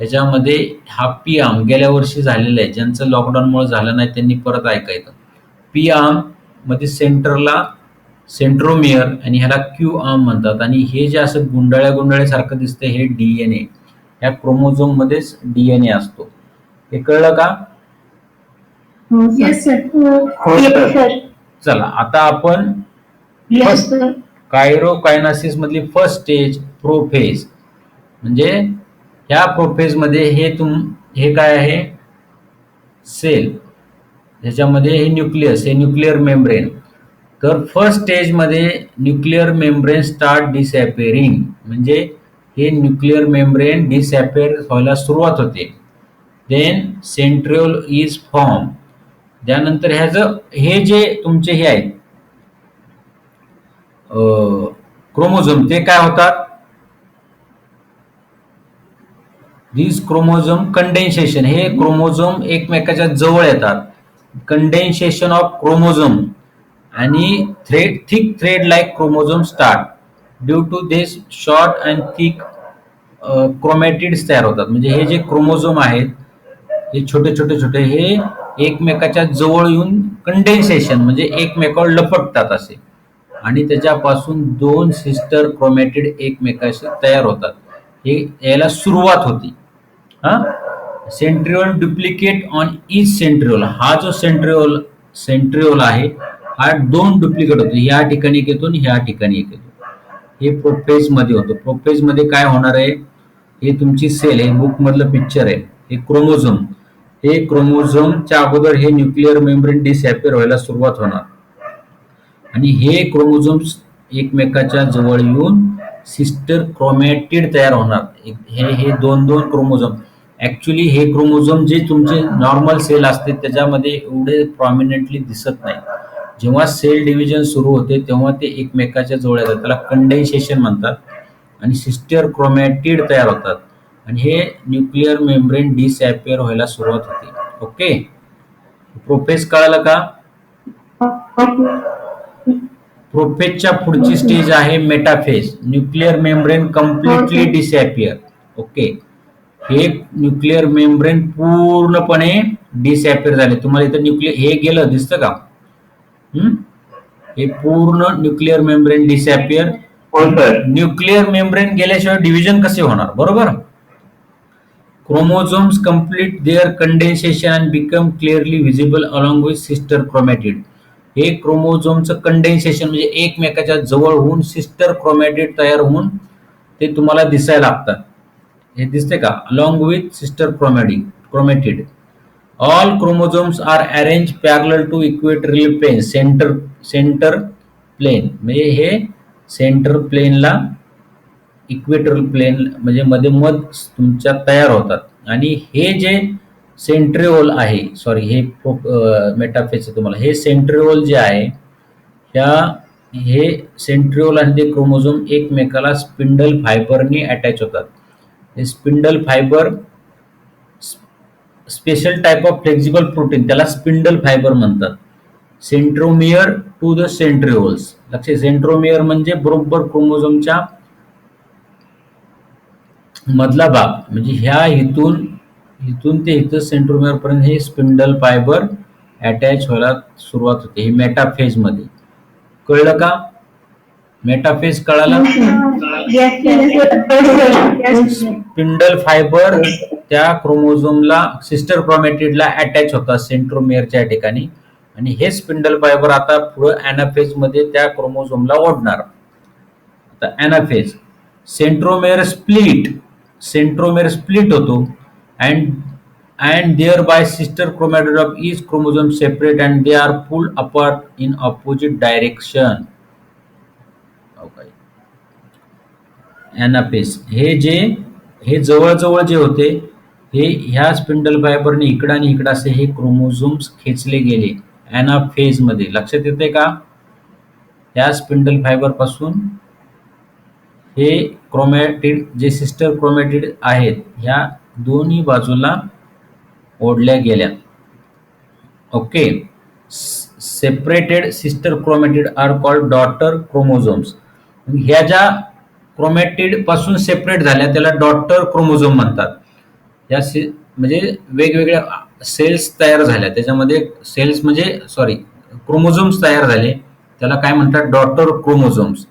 ह्याच्यामध्ये हा पी आर्म गेल्या वर्षी झालेला आहे, ज्यांचं लॉकडाऊनमुळे झालं नाही त्यांनी परत ऐकायचं. पी आर्म मध्ये सेंटरला सेंट्रोमियर आणि ह्याला क्यू आर्म म्हणतात. आणि हे जे असं गुंडाळ्या सारखं दिसतं हे डीएनए. ह्या क्रोमोझोम मध्येच डीएनए असतो. हे कळलं का? Yes sir. Yes, sir. चला आता आपण Yes, sir. कायरोकायनेसिस मधली फर्स्ट स्टेज प्रोफेज. म्हणजे ह्या प्रोफेज मध्ये हे काय आहे, सेल, ह्याच्यामध्ये हे न्यूक्लियस, हे न्यूक्लिअर मेम्ब्रेन. तर फर्स्ट स्टेज मध्ये न्यूक्लिअर मेम्ब्रेन स्टार्ट डिसअपिअरिंग, म्हणजे हे न्यूक्लिअर मेम्ब्रेन डिसअपिअर व्हायला सुरुवात होते. Then centriole is form. त्यानंतर हे जे तुमचे हे आहेत क्रोमोझोम, ते काय होतात, दिस क्रोमोझोम कंडेन्सेशन. हे क्रोमोझोम एकमेकाच्या जवळ येतात, कंडेन्सेशन ऑफ क्रोमोझोम. आणि thick thread like chromosome start. Due to this short and thick chromatids तयार होतात. म्हणजे हे जे क्रोमोझोम आहेत हे छोटे हे एकमेकाच्या जवळ येऊन कंडेन्सेशन म्हणजे एकमेकावर लपटतात असे, आणि त्याच्यापासून 2 सिस्टर क्रोमॅटिड एकमेकाशी तयार होतात. हे याला सुरुवात होती. Centriole duplicate on each centriole. हा जो सेंट्रिओल आहे हा 2 डुप्लिकेट होतो, ह्या ठिकाणी एक येतो आणि ह्या ठिकाणी एक येतो. हे प्रोफेज मध्ये होतं. प्रोफेज मध्ये काय होणार आहे, हे तुमची सेल, हे बुक मधलं पिक्चर आहे, हे क्रोमोझोम. हे क्रोमोझोमच्या अगोदर हे न्यूक्लिअर मेम्ब्रेन डिसअपिअर व्हायला सुरुवात होणार आणि हे क्रोमोझोम्स एकमेकाच्या जवळ येऊन सिस्टर क्रोमॅटिड तयार होणार. हे 2 क्रोमोझोम. ऍक्च्युली हे क्रोमोझोम जे तुमचे नॉर्मल सेल असते त्याच्यामध्ये एवढे प्रॉमिनंटली दिसत नाही. जेव्हा सेल डिव्हिजन सुरू होते तेव्हा ते एकमेकाच्या जवळ येतात, त्याला कंडेन्सेशन म्हणतात, आणि सिस्टर क्रोमॅटिड तयार होतात आणि हे न्यूक्लिअर मेम्ब्रेन डिसअपिअर व्हायला सुरुवात होते. ओके, प्रोफेज कळालं का? प्रोफेजच्या पुढची स्टेज आहे metaphase. Nuclear membrane completely disappear. Okay, हे न्यूक्लिअर मेम्ब्रेन पूर्णपणे डिसअपिअर झाले. तुम्हाला इथं हे गेलं दिसतं का? हे पूर्ण nuclear membrane disappear. Nuclear membrane गेल्याशिवाय डिव्हिजन कसे होणार, बरोबर? Chromosomes complete their condensation and become clearly visible along with sister chromatid. हे क्रोमोझोमचं कंडेन्सेशन म्हणजे एकमेकाच्या जवळ होऊन सिस्टर क्रोमॅटिड तयार होऊन ते तुम्हाला दिसायला लागतात. हे दिसते का? Along with sister chromatid. All chromosomes are arrange parallel to equatorial plane. Centre plane म्हणजे हे सेंटर प्लेनला इक्वेटोरियल प्लेन म्हणजे मध्ये मध तुमच्या तयार होतात. आणि हे जे सेंट्रिओल आहे, सॉरी हे मेटाफेज तुम्हाला, हे सेंट्रिओल जे आहे, हे सेंट्रिओल आणि ते क्रोमोझोम एकमेकाला स्पिंडल फायबरनी अटॅच होतात. हे spindle fibre special type of flexible protein, त्याला स्पिंडल फायबर म्हणतात. Centromere to the centrioles. लक्षात, सेंट्रोमियर म्हणजे बरोबर क्रोमोझोमच्या मधला भाग, म्हणजे ह्या इथून ते इथं सेंट्रोमियर पर्यंत हे स्पिंडल फायबर अटॅच व्हायला सुरुवात होते. हे मेटाफेज मध्ये. कळलं का? मेटाफेज कळाला? स्पिंडल फायबर त्या क्रोमोझोमला, सिस्टर क्रोमॅटिडला अटॅच होतात सेंट्रोमियरच्या ठिकाणी, आणि हे स्पिंडल फायबर आता पुढे अॅनाफेज मध्ये त्या क्रोमोझोमला ओढणार. आता अॅनाफेज, सेंट्रोमेअर स्प्लिट होतो and thereby sister chromatid of each chromosome separate and they are pulled apart in opposite direction. Okay. Anaphase, हे जवळ जे होते, हे ह्या स्पिंडल फायबरने इकडं आणि इकडं असे हे क्रोमोझोम्स खेचले गेले अॅनाफेज मध्ये. लक्षात येते का? या स्पिंडल फायबर पासून हे क्रोमॅटिड, जे सिस्टर क्रोमॅटिड आहेत, ह्या दोन्ही बाजूला ओढल्या गेल्या. Okay. Separated sister chromatid are called daughter chromosomes. ह्या ज्या क्रोमॅटिड पासून सेपरेट झाल्या त्याला डॉटर क्रोमोझोम म्हणतात. या म्हणजे वेगवेगळ्या सेल्स तयार झाल्या, त्याच्यामध्ये सेल्स म्हणजे क्रोमोझोम्स तयार झाले, त्याला काय म्हणतात? Daughter chromosomes.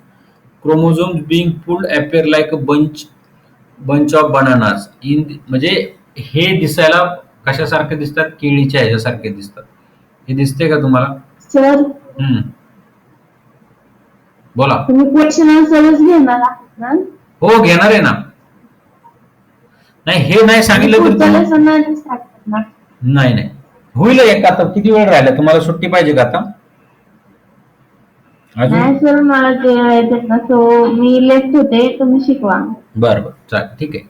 Chromosomes being pulled appear like a bunch of bananas in, म्हणजे हे दिसायला कशासारखे दिसतात? केळीच्या ह्याच्यासारखे दिसतात. हे दिसते का तुम्हाला? सर, बोला. तुम्ही क्वेश्चन आन्सरच घेणार आहात ना? हो, घेणार आहे ना. नाही, हे नाही सांगितलं तर पुढच्या lesson मध्ये start करणार. नाही होईल एक. आता किती वेळ राहिला? तुम्हाला सुट्टी पाहिजे का आता अजून? नाही सर, मला ते येतात ना, सो मी लेफ्ट होते, तुम्ही शिकवा. बरं चालेल, ठीक आहे.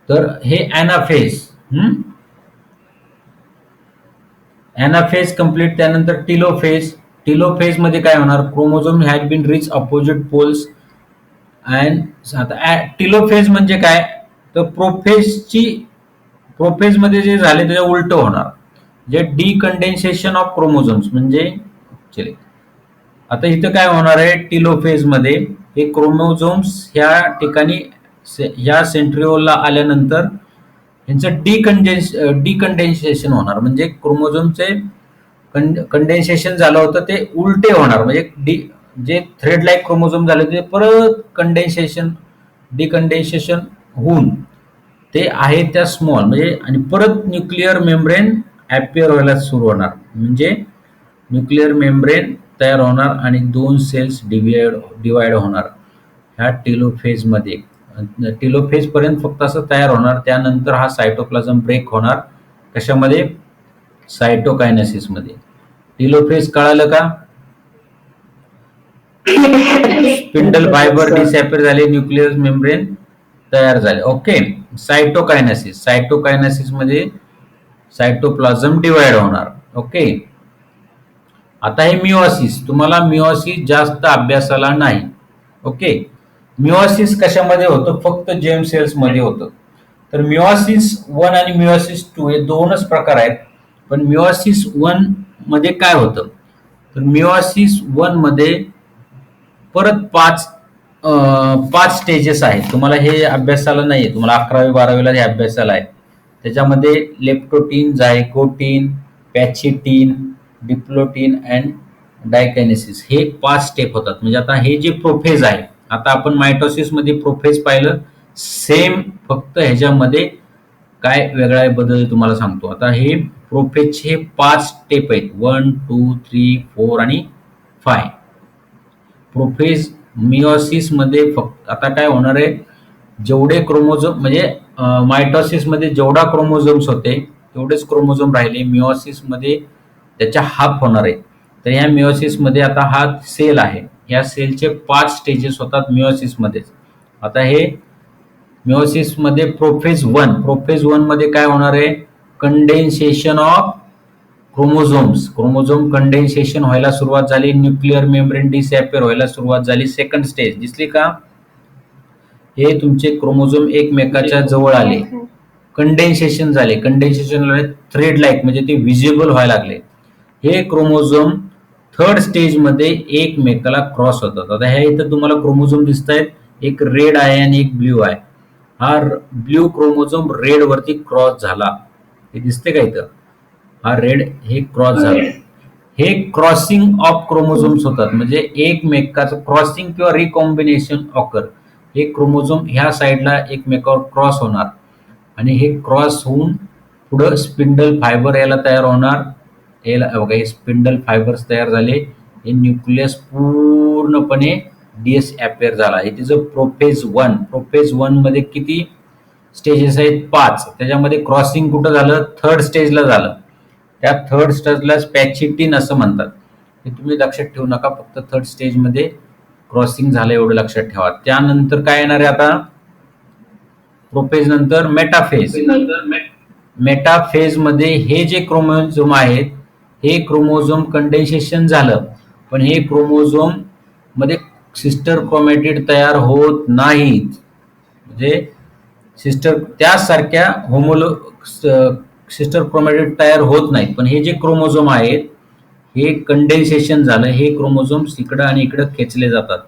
तर हे अॅनाफेज, अॅनाफेज कम्प्लीट. त्यानंतर टिलोफेज मध्ये काय होणार? Chromosome has been reach opposite poles and. आता टिलोफेज म्हणजे काय? तर प्रोफेज मध्ये जे झाले त्याच्या उलट होणार, जे डिकंडेन्सेशन ऑफ क्रोमोझोम्स म्हणजे. आता इथं काय होणार आहे? टिलोफेज मध्ये हे क्रोमोझोम्स ह्या ठिकाणी ह्या सेंट्रिओलला आल्यानंतर यांचं डिकंडेन्सेशन होणार, म्हणजे क्रोमोझोमचे कंडेन्सेशन झालं होतं ते उलटे होणार, म्हणजे जे थ्रेड लाईक क्रोमोझोम झाले ते परत डिकंडेन्सेशन होऊन ते आहे त्या स्मॉल, म्हणजे आणि परत न्यूक्लिअर मेम्ब्रेन अपिअर व्हायला सुरू होणार, म्हणजे न्यूक्लिअर मेम्ब्रेन तयार होणार आणि 2 सेल्स डिवाइड होणार ह्या टिलोफेज मध्ये. टिलोफेज पर्यंत फक्त असं तयार होणार. त्यानंतर हा सायटोप्लाझम ब्रेक होणार. कशामध्ये? सायटोकायनेसिस मध्ये. टिलोफेज कळालं का? स्पिंडल फायबर डिसअपिअर झाले, न्यूक्लिअर मेम्ब्रेन तयार झाले. ओके. सायटोकायनेसिस मध्ये सायटोप्लाझम डिवाइड होणार. ओके. आता हे मिओसिस. तुम्हाला मिओसिस जास्त अभ्यासाला नाही. ओके. मिओसिस कशामध्ये होतं? फक्त जेम सेल्स मध्ये होतं. तर मिओसिस 1 आणि मिओसिस 2 हे दोनच प्रकार आहेत. पण मिओसिस 1 मध्ये काय होतं? तर मिओसिस 1 मध्ये परत 5 स्टेजेस आहेत. तुम्हाला हे अभ्यासाला नाहीये, तुम्हाला 11वी 12वीला हे अभ्यासाला आहे. त्याच्यामध्ये लेप्टोटीन, झायगोटीन, पॅचिटीन, डिप्लोटीन अँड डायकायनेसिस हे 5 स्टेप होतात. म्हणजे आता हे जे प्रोफेज आहे, आता आपण मायटोसिस मध्ये प्रोफेज पाहिलं, सेम, फक्त ह्याच्यामध्ये काय वेगळा बदल तुम्हाला सांगतो. आता हे प्रोफेजचे 5 स्टेप आहेत, 1, 2, 3, 4 आणि 5. प्रोफेज मिओसिस मध्ये फक्त आता काय होणार आहे? जेवढे क्रोमोझोम, म्हणजे मायटोसिस मध्ये जेवढा क्रोमोझोम्स होते तेवढेच क्रोमोझोम राहिले. मिओसिस मध्ये त्याच्या हाफ होणार आहे. तर या मिओसिस मध्ये आता हा सेल आहे, या सेलचे 5 स्टेजेस होतात मिओसिस मध्ये. आता हे मिओसिस मध्ये प्रोफेज वन मध्ये काय होणार आहे? कंडेन्सेशन ऑफ क्रोमोझोम कंडेन्सेशन व्हायला सुरुवात झाली, न्यूक्लिअर मेम्ब्रेन डिसअपिअर व्हायला सुरुवात झाली. सेकंड स्टेज दिसली का? हे तुमचे क्रोमोझोम एकमेकाच्या जवळ आले, कंडेन्सेशन झाले, थ्रेड लाईक म्हणजे ते विजिबल व्हायला लागले. हे क्रोमोझोम थर्ड स्टेज मध्ये एकमेकाला क्रॉस होतात. आता ह्या इथं तुम्हाला क्रोमोझोम दिसत आहेत, एक रेड आहे आणि एक ब्ल्यू आहे. हा ब्ल्यू क्रोमोझोम रेड वरती क्रॉस झाला, हे दिसते का इथं? हा रेड हे क्रॉस झाला. हे क्रॉसिंग ऑफ क्रोमोझोम्स होतात, म्हणजे एकमेकाचं क्रॉसिंग किंवा रिकॉम्बिनेशन ऑकर. हे क्रोमोझोम ह्या साईडला एकमेकावर क्रॉस होणार आणि हे क्रॉस होऊन पुढं स्पिंडल फायबर याला तयार होणार. याला बघा, हे स्पिंडल फायबर्स तयार झाले, हे न्यूक्लियस पूर्णपणे डिसअपिअर झाला. हे तिचं प्रोफेज वन मध्ये किती स्टेजेस आहेत? 5. त्याच्यामध्ये क्रॉसिंग कुठं झालं? थर्ड स्टेजला झालं. त्या थर्ड स्टेजला स्पॅचिटिन असं म्हणतात. हे तुम्ही लक्षात ठेवू नका, फक्त थर्ड स्टेज मध्ये क्रॉसिंग झालं एवढं लक्षात ठेवा. त्यानंतर काय येणार आहे आता? प्रोफेज नंतर मेटाफेज मध्ये हे जे क्रोमोझोम आहेत, हे क्रोमोझोम कंडेन्सेशन झालं, पण हे क्रोमोझोम मध्ये सिस्टर क्रोमॅटिड तयार होत नाहीत. म्हणजे सिस्टर त्यासारख्या सिस्टर क्रोमॅटिड तयार होत नाहीत. पण हे जे क्रोमोझोम आहेत, हे कंडेन्सेशन झालं, हे क्रोमोझोम्स इकडं आणि इकडं खेचले जातात.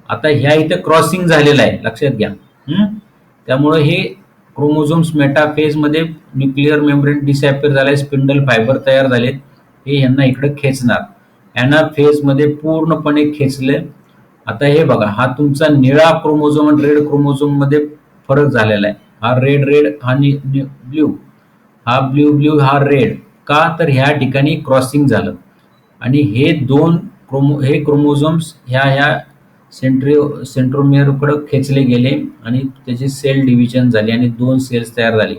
आता ह्या इथं क्रॉसिंग झालेलं आहे, लक्षात घ्या. त्यामुळे हे क्रोमोझोम्स मेटाफेज मध्ये न्यूक्लिअर मेम्ब्रेन डिसअपिअर झालाय, स्पिंडल फायबर तयार झालेत, हे यांना इकडे खेचणार. एनाफेज मध्ये पूर्णपणे खेचले. आता हे बघा, हा तुमचा निळा क्रोमोझोम आणि रेड क्रोमोझोम मध्ये फरक झालेला आहे. हा रेड हा ब्ल्यू, हा ब्ल्यू हा रेड. का? तर ह्या ठिकाणी क्रॉसिंग झालं आणि हे हे क्रोमोझोम्स ह्या सेंट्रोमियरकडे खेचले गेले आणि त्याचे सेल डिव्हिजन झाले आणि 2 सेल्स तयार झाले.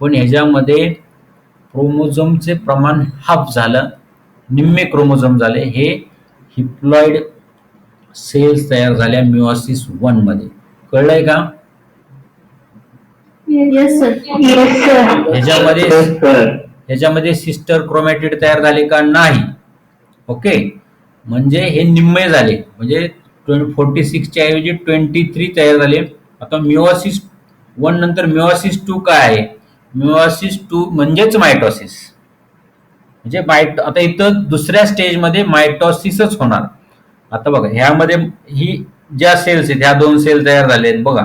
पण ह्याच्यामध्ये क्रोमोझोमचे प्रमाण हाफ झालं, निम्मे क्रोमोझोम झाले. हे हिप्लॉइड सेल्स तयार झाल्या मिओसिस 1 मध्ये. कळलंय का? Yes sir. ह्याच्यामध्ये सिस्टर क्रोमॅटिड तयार झाले का? नाही. ओके, म्हणजे हे निम्मे झाले, म्हणजे 46 च्या ऐवजी 23 तयार झाले. आता मिओसिस 1 नंतर मिओसिस 2 काय आहे? मिओसिस 2 म्हणजेच मायटोसिस. म्हणजे आता इथं दुसऱ्या स्टेजमध्ये मायटोसिसच होणार. आता बघा, ह्यामध्ये ही ज्या सेल्स आहेत, ह्या 2 सेल तयार झाले आहेत बघा,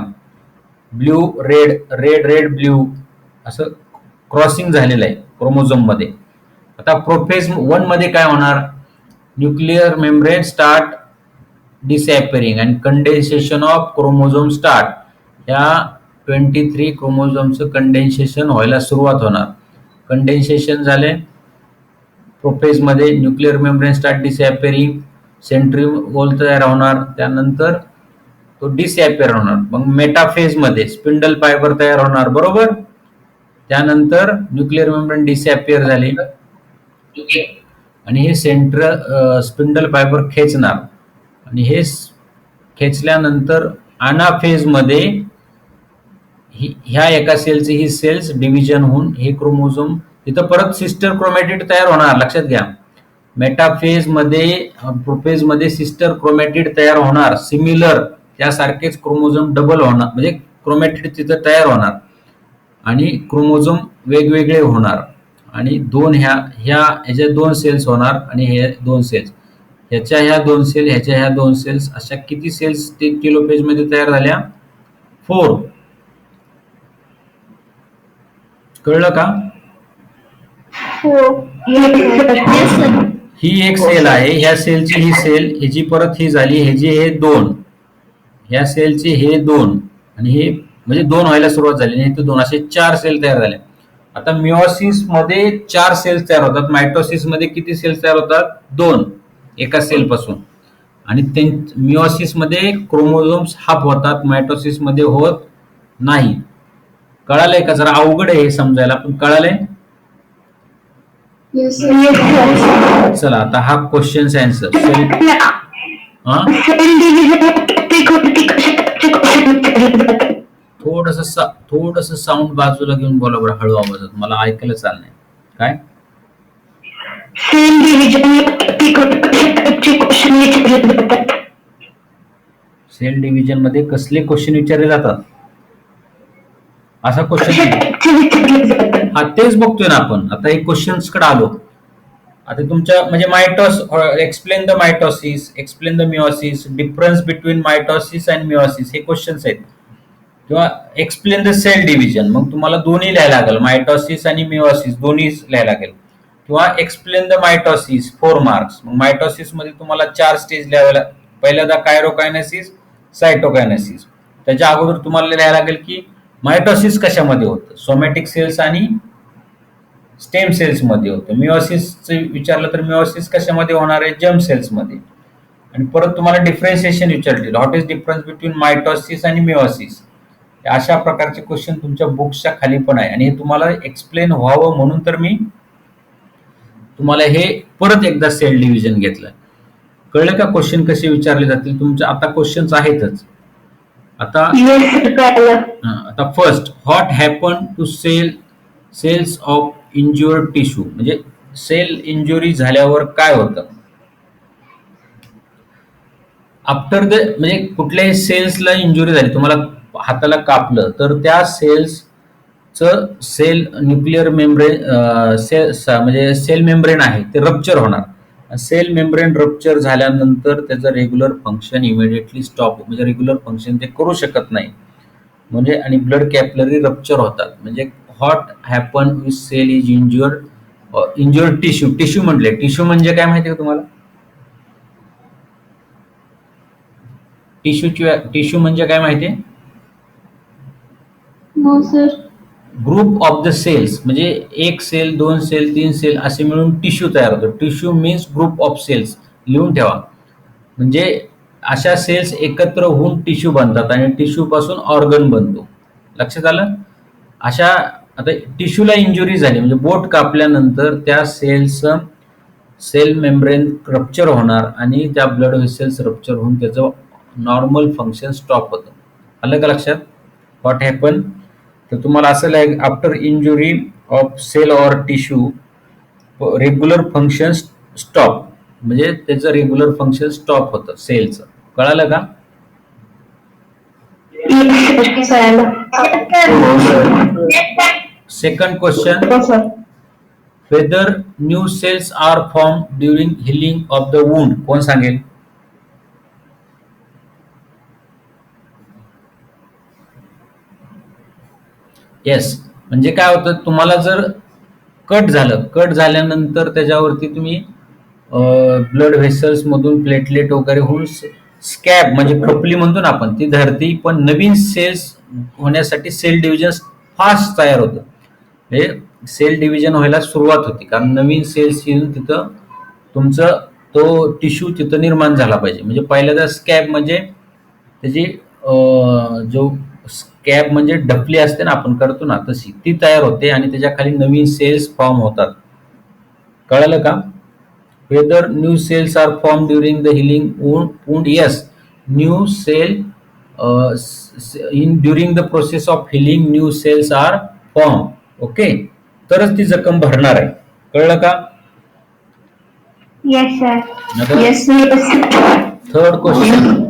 ब्ल्यू रेड ब्ल्यू असं क्रॉसिंग झालेलं आहे क्रोमोझोम मध्ये. आता प्रोफेज 1 मध्ये काय होणार? Nuclear membrane start disappearing and condensation of chromosome start. ह्या 23 क्रोमोझोमचं कंडेन्सेशन व्हायला सुरुवात होणार. कंडेन्सेशन झाले प्रोफेज मध्ये, nuclear membrane start disappearing, centriole तयार होणार, त्यानंतर तो डिसअपिअर होणार. मग मेटाफेज मध्ये स्पिंडल फायबर तयार होणार, बरोबर. त्यानंतर न्यूक्लिअर मेम्ब्रेन डिसअपिअर झाले आणि हे स्पिंडल फायबर खेचणार आणि हे खेचल्यानंतर अनाफेज मध्ये ह्या एका सेलचे ही सेल्स डिव्हिजन होऊन हे क्रोमोझोम इथं परत सिस्टर क्रोमॅटिड तयार होणार, लक्षात घ्या. मेटाफेज मध्ये प्रोफेज मध्ये सिस्टर क्रोमॅटिड तयार होणार, सिमिलर त्यासारखेच क्रोमोझोम डबल होणार, म्हणजे क्रोमॅटिड तिथं तयार होणार आणि क्रोमोझोम वेगवेगळे होणार आणि ह्याच्या 2 सेल्स होणार आणि हे 2 सेल्स, ह्याच्या ह्या 2 सेल, ह्याच्या ह्या 2 सेल्स, अशा किती सेल्स टेलोफेज मध्ये तयार झाल्या? 4. कळलं का? ही एक सेल आहे, ह्या सेलची ही सेल, ह्याची परत ही झाली, ह्याची हे 2, ह्या सेलचे हे 2 आणि हे म्हणजे 2 व्हायला सुरुवात झाली आणि 2, असे 4 सेल तयार झाले. आता मिओसिस मध्ये 4 सेल्स तयार होतात, मायटोसिस मध्ये किती सेल्स तयार होतात? 2 एका सेल पासून. आणि मिओसिस मध्ये क्रोमोझोम्स हाफ होतात, मायटोसिस मध्ये होत नाही. कळालंय का? जरा अवघड आहे हे समजायला, पण कळालंय? चला आता हा क्वेश्चन आन्सर. थोडस साऊंड बाजूला घेऊन बोला बरं, हळू आवाजात, मला ऐकायला चाललं नाही. काय? सेल डिव्हिजन सेल डिव्हिजन मध्ये कसले क्वेश्चन विचारले जातात? असा क्वेश्चन, हा तेच बघतोय ना आपण. आता हे क्वेश्चन्स कडे आलो. आता तुमच्या म्हणजे explain the mitosis, explain the meiosis, difference between mitosis and meiosis, हे क्वेश्चन्स आहेत. किंवा एक्सप्लेन द सेल डिव्हिजन, मग तुम्हाला दोन्ही लिहायला लागेल, मायटॉसिस आणि मिओसिस दोन्ही लिहायला लागेल. किंवा एक्सप्लेन द मायटॉसिस, 4 मार्क्स. मग मायटॉसिस मध्ये तुम्हाला 4 स्टेज लिहाव्या. पहिल्यांदा कायरोकायनेसिस, सायटोकायनेसिस. त्याच्या अगोदर तुम्हाला लिहायला लागेल की मायटॉसिस कशामध्ये होतं, सोमॅटिक सेल्स आणि स्टेम सेल्स मध्ये होतं. मिओसिस विचारलं तर मिओसिस कशामध्ये होणार आहे, जर्म सेल्स मध्ये. आणि परत तुम्हाला डिफरन्शिएशन विचारले, what is difference between mitosis आणि मिओसिस. अशा प्रकारचे क्वेश्चन तुमच्या बुक्सच्या खाली पण आहे. आणि हे तुम्हाला एक्सप्लेन व्हावं म्हणून तर मी तुम्हाला हे परत एकदा सेल डिव्हिजन घेतलं. कळलं का क्वेश्चन कसे विचारले जातील? तुमच्या आता क्वेश्चन्स आहेतच. आता first, what happen to cells of injured tissue, म्हणजे सेल इंजुरी झाल्यावर काय होतं? आफ्टर द, म्हणजे कुठल्याही सेल्सला इंजुरी झाली, तुम्हाला हाताला कापलं तर त्या सेल न्यूक्लिअर मेम्ब्रेन म्हणजे सेल मेम्ब्रेन आहे ते रप्चर होणार. सेल मेम्ब्रेन रप्चर झाल्यानंतर त्याचं रेग्युलर फंक्शन इमिडिएटली स्टॉप, म्हणजे रेग्युलर फंक्शन ते करू शकत नाही. म्हणजे आणि ब्लड कॅपिलरी रप्चर होतात. म्हणजे what happen with cell is injured tissue. Tissue म्हटले, टिश्यू म्हणजे काय माहिती का तुम्हाला? टिश्यू म्हणजे काय माहितीये? हो sir. Group of the cells, म्हणजे 1 सेल, 2 सेल, 3 सेल असे मिळून टिश्यू तयार होतो. Tissue means group of cells. लिहून ठेवा. म्हणजे अशा सेल्स एकत्र होऊन टिश्यू बनतात आणि टिश्यू पासून ऑर्गन बनतो. लक्षात आलं? अशा आता टिश्यूला इंजुरी झाली म्हणजे बोट कापल्यानंतर त्या सेल मेम्ब्रेन रप्चर होणार आणि त्या ब्लड व्हेसल्स रप्चर होऊन त्याचं नॉर्मल फंक्शन स्टॉप होतं. आलं का लक्षात? व्हॉट हॅपन, तर तुम्हाला असं like after injury of cell or tissue regular function stop, म्हणजे त्याचं रेग्युलर फंक्शन स्टॉप होतं सेलचं. कळालं का? Second question, whether new cells are form during healing of the wound. कोण सांगेल? येस, म्हणजे काय होतं, तुम्हाला जर कट झाल्यानंतर त्याच्यावरती तुम्ही ब्लड व्हेसल्स मधून प्लेटलेट वगैरे होऊन स्कॅब म्हणजे खपली म्हणतो ना आपण, ती धरती. पण नवीन सेल्स होण्यासाठी सेल डिव्हिजन फास्ट तयार होतं. म्हणजे सेल डिव्हिजन व्हायला सुरुवात होती कारण नवीन सेल्स येऊन तिथं तुमचं तो टिश्यू तिथं निर्माण झाला पाहिजे. म्हणजे पहिल्यांदा स्कॅब म्हणजे त्याची जो स्कॅब म्हणजे ढपली असते ना आपण करतो ना तशी, ती तयार होते आणि त्याच्या खाली नवीन सेल्स फॉर्म होतात. कळलं का? Whether new cells are form during the healing wound. Yes, new cell during the process of healing new cells are form. Okay, तरच ती जखम भरणार आहे. कळलं का? Yes sir. Yes. Third question,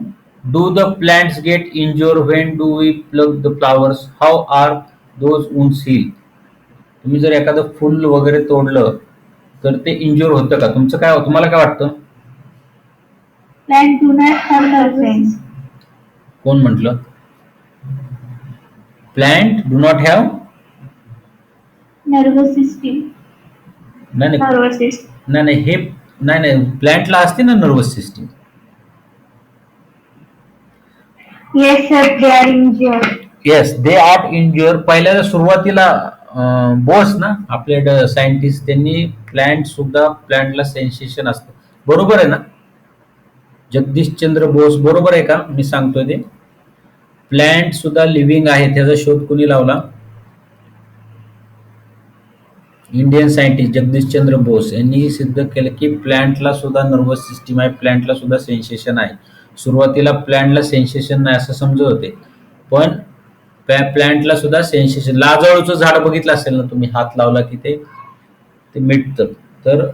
do the plants get injured when do we plug the flowers? How are those wounds heal? तुम्ही जर एखादं फुल वगैरे तोडलं तर ते इंज्युअर होतं का? तुम्हाला काय वाटतं? Plants do not have nerve cells. कोण म्हटलं? Plant do not have? Nervous system. नाही Nervous system. नाही हे नाही, प्लांटला असते ना nervous system. Yes sir, they are injured. Yes, they are injure. पहिल्या सुरुवातीला बोस ना आपले सायंटिस्ट, त्यांनी प्लांटला सेन्सेशन असतं. बरोबर आहे ना? जगदीशचंद्र बोस, बरोबर आहे का मी सांगतोय ते? प्लांट सुद्धा लिव्हिंग आहे, त्याचा शोध कोणी लावला? इंडियन सायंटिस्ट जगदीशचंद्र बोस यांनी सिद्ध केलं की प्लांटला सुद्धा नर्वस सिस्टीम आहे, प्लांटला सुद्धा सेन्सेशन आहे. सुरुवातीला प्लांटला सेन्सेशन नाही असं समजत होते, पण प्लांटला सुद्धा सेन्सेशन, लाजाळूचं झाड बघितलं असेल ना तुम्ही, हात लावला की ते मिटतं. तर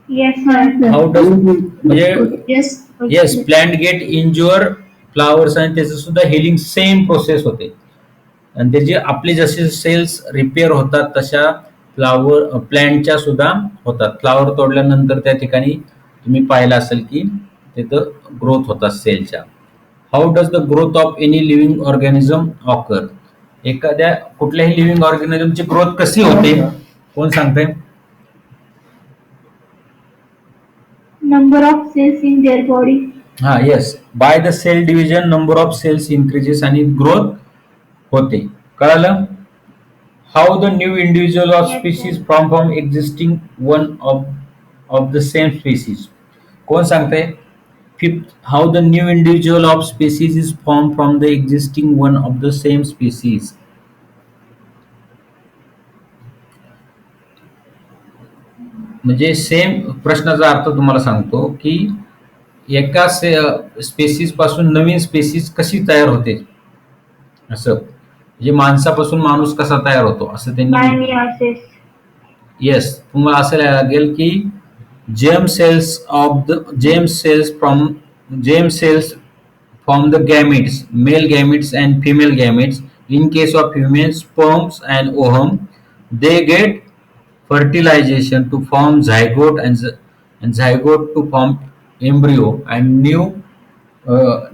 Yes, sir. हाऊ डज म्हणजे Yes. Yes, plant get injure flowers आणि त्याचं सुद्धा हिलिंग सेम प्रोसेस होते. आणि त्याचे आपले जसे सेल्स रिपेअर होतात तशा प्लांटच्या सुद्धा होतात. फ्लावर तोडल्यानंतर त्या ठिकाणी तुम्ही पाहिलं असेल की तिथं ग्रोथ होतात सेलच्या. How does the growth of any living organism occur? एखाद्या कुठल्याही लिव्हिंग ऑर्गॅनिझमची ग्रोथ कशी होते, कोण सांगते? Number of cells in their body. हा, yes, by the cell division number of cells increases आणि ग्रोथ होते. कळालं? How the new individual of species from existing one of the same species? कोण सांगते? Fifth, how the new individual of species is form from the existing one of the same species? म्हणजे same प्रश्नाचा अर्थ तुम्हाला सांगतो की एका species पासून नवीन स्पेसीज कशी तयार होते, असं म्हणजे माणसापासून माणूस कसा तयार होतो असं त्यांनी. Meiosis. येस, तुम्हाला असं लागेल की germ cells from the gametes, male gametes and female gametes. In case of human, sperms and ovum, they get fertilization to form zygote and zygote to form embryo and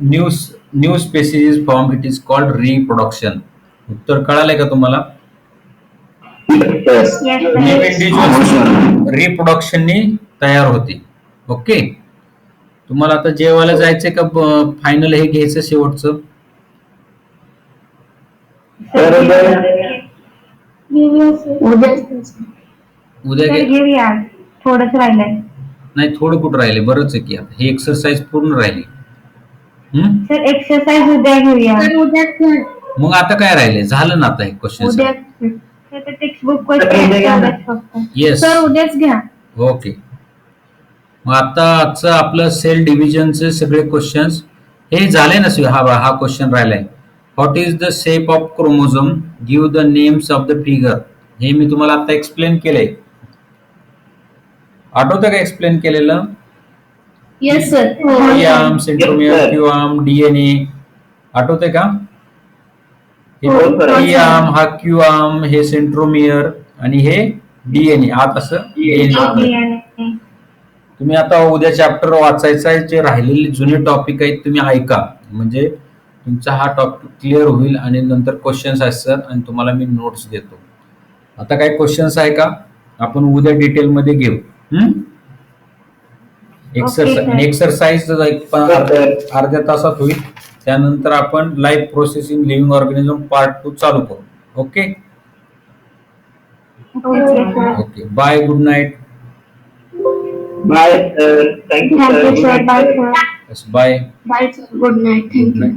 new species is formed. It is called reproduction. उत्तर कळालंय का तुम्हाला? Yes. Yes, new sir. Individual रिप्रोडक्शननी तयार होते. Okay, तुम्हाला आता जेवायला जायचंय का फायनल हे घ्यायचं शेवटचं? उद्या सर घे. घेऊया, थोडंच राहिलंय. नाही, थोडं कुठं राहिले, बरंच आहे की आता हे एक्सरसाइज पूर्ण राहिली. सर एक्सरसाइज उद्या घेऊया. तर उद्याच घ्या. मग आता काय राहिले, झालं ना आता हे क्वेश्चन. उद्या सर टेक्स्टबुक क्वेश्चन फक्त. येस, सर उद्याच घ्या. ओके. मग आता आजचं आपलं सेल डिव्हिजनचे सगळे क्वेश्चन्स हे झाले ना. हा क्वेश्चन राहिलाय. What is the shape of chromosome? Give the names of the figure. हे मी तुम्हाला आता एक्सप्लेन केलंय. आठवतं का एक्सप्लेन केलेलं? Yes sir. T arm, centromere, Q arm, DNA. आठवतंय का? टी आर्म, हा क्यू आर्म, हे सेंट्रोमियर आणि हे डीएनए. आत असं DNA. तुम्ही आता उद्या चॅप्टर वाचायचा आहे. जे राहिलेले जुने टॉपिक आहेत तुम्ही ऐका, म्हणजे तुमचा हा टॉपिक क्लिअर होईल आणि नंतर क्वेश्चन्स असतात आणि तुम्हाला मी नोट्स देतो. आता काय क्वेश्चन्स आहे का? आपण उद्या डिटेलमध्ये घेऊ. एक्सरसाइज अर्ध्या तासात होईल. त्यानंतर आपण life process in living organism part 2 चालू करू. Okay okay, bye, good night. Bye, sir. Thank you, Thank sir. you, sir. Bye, sir. Bye, bye sir. Good night. Good night.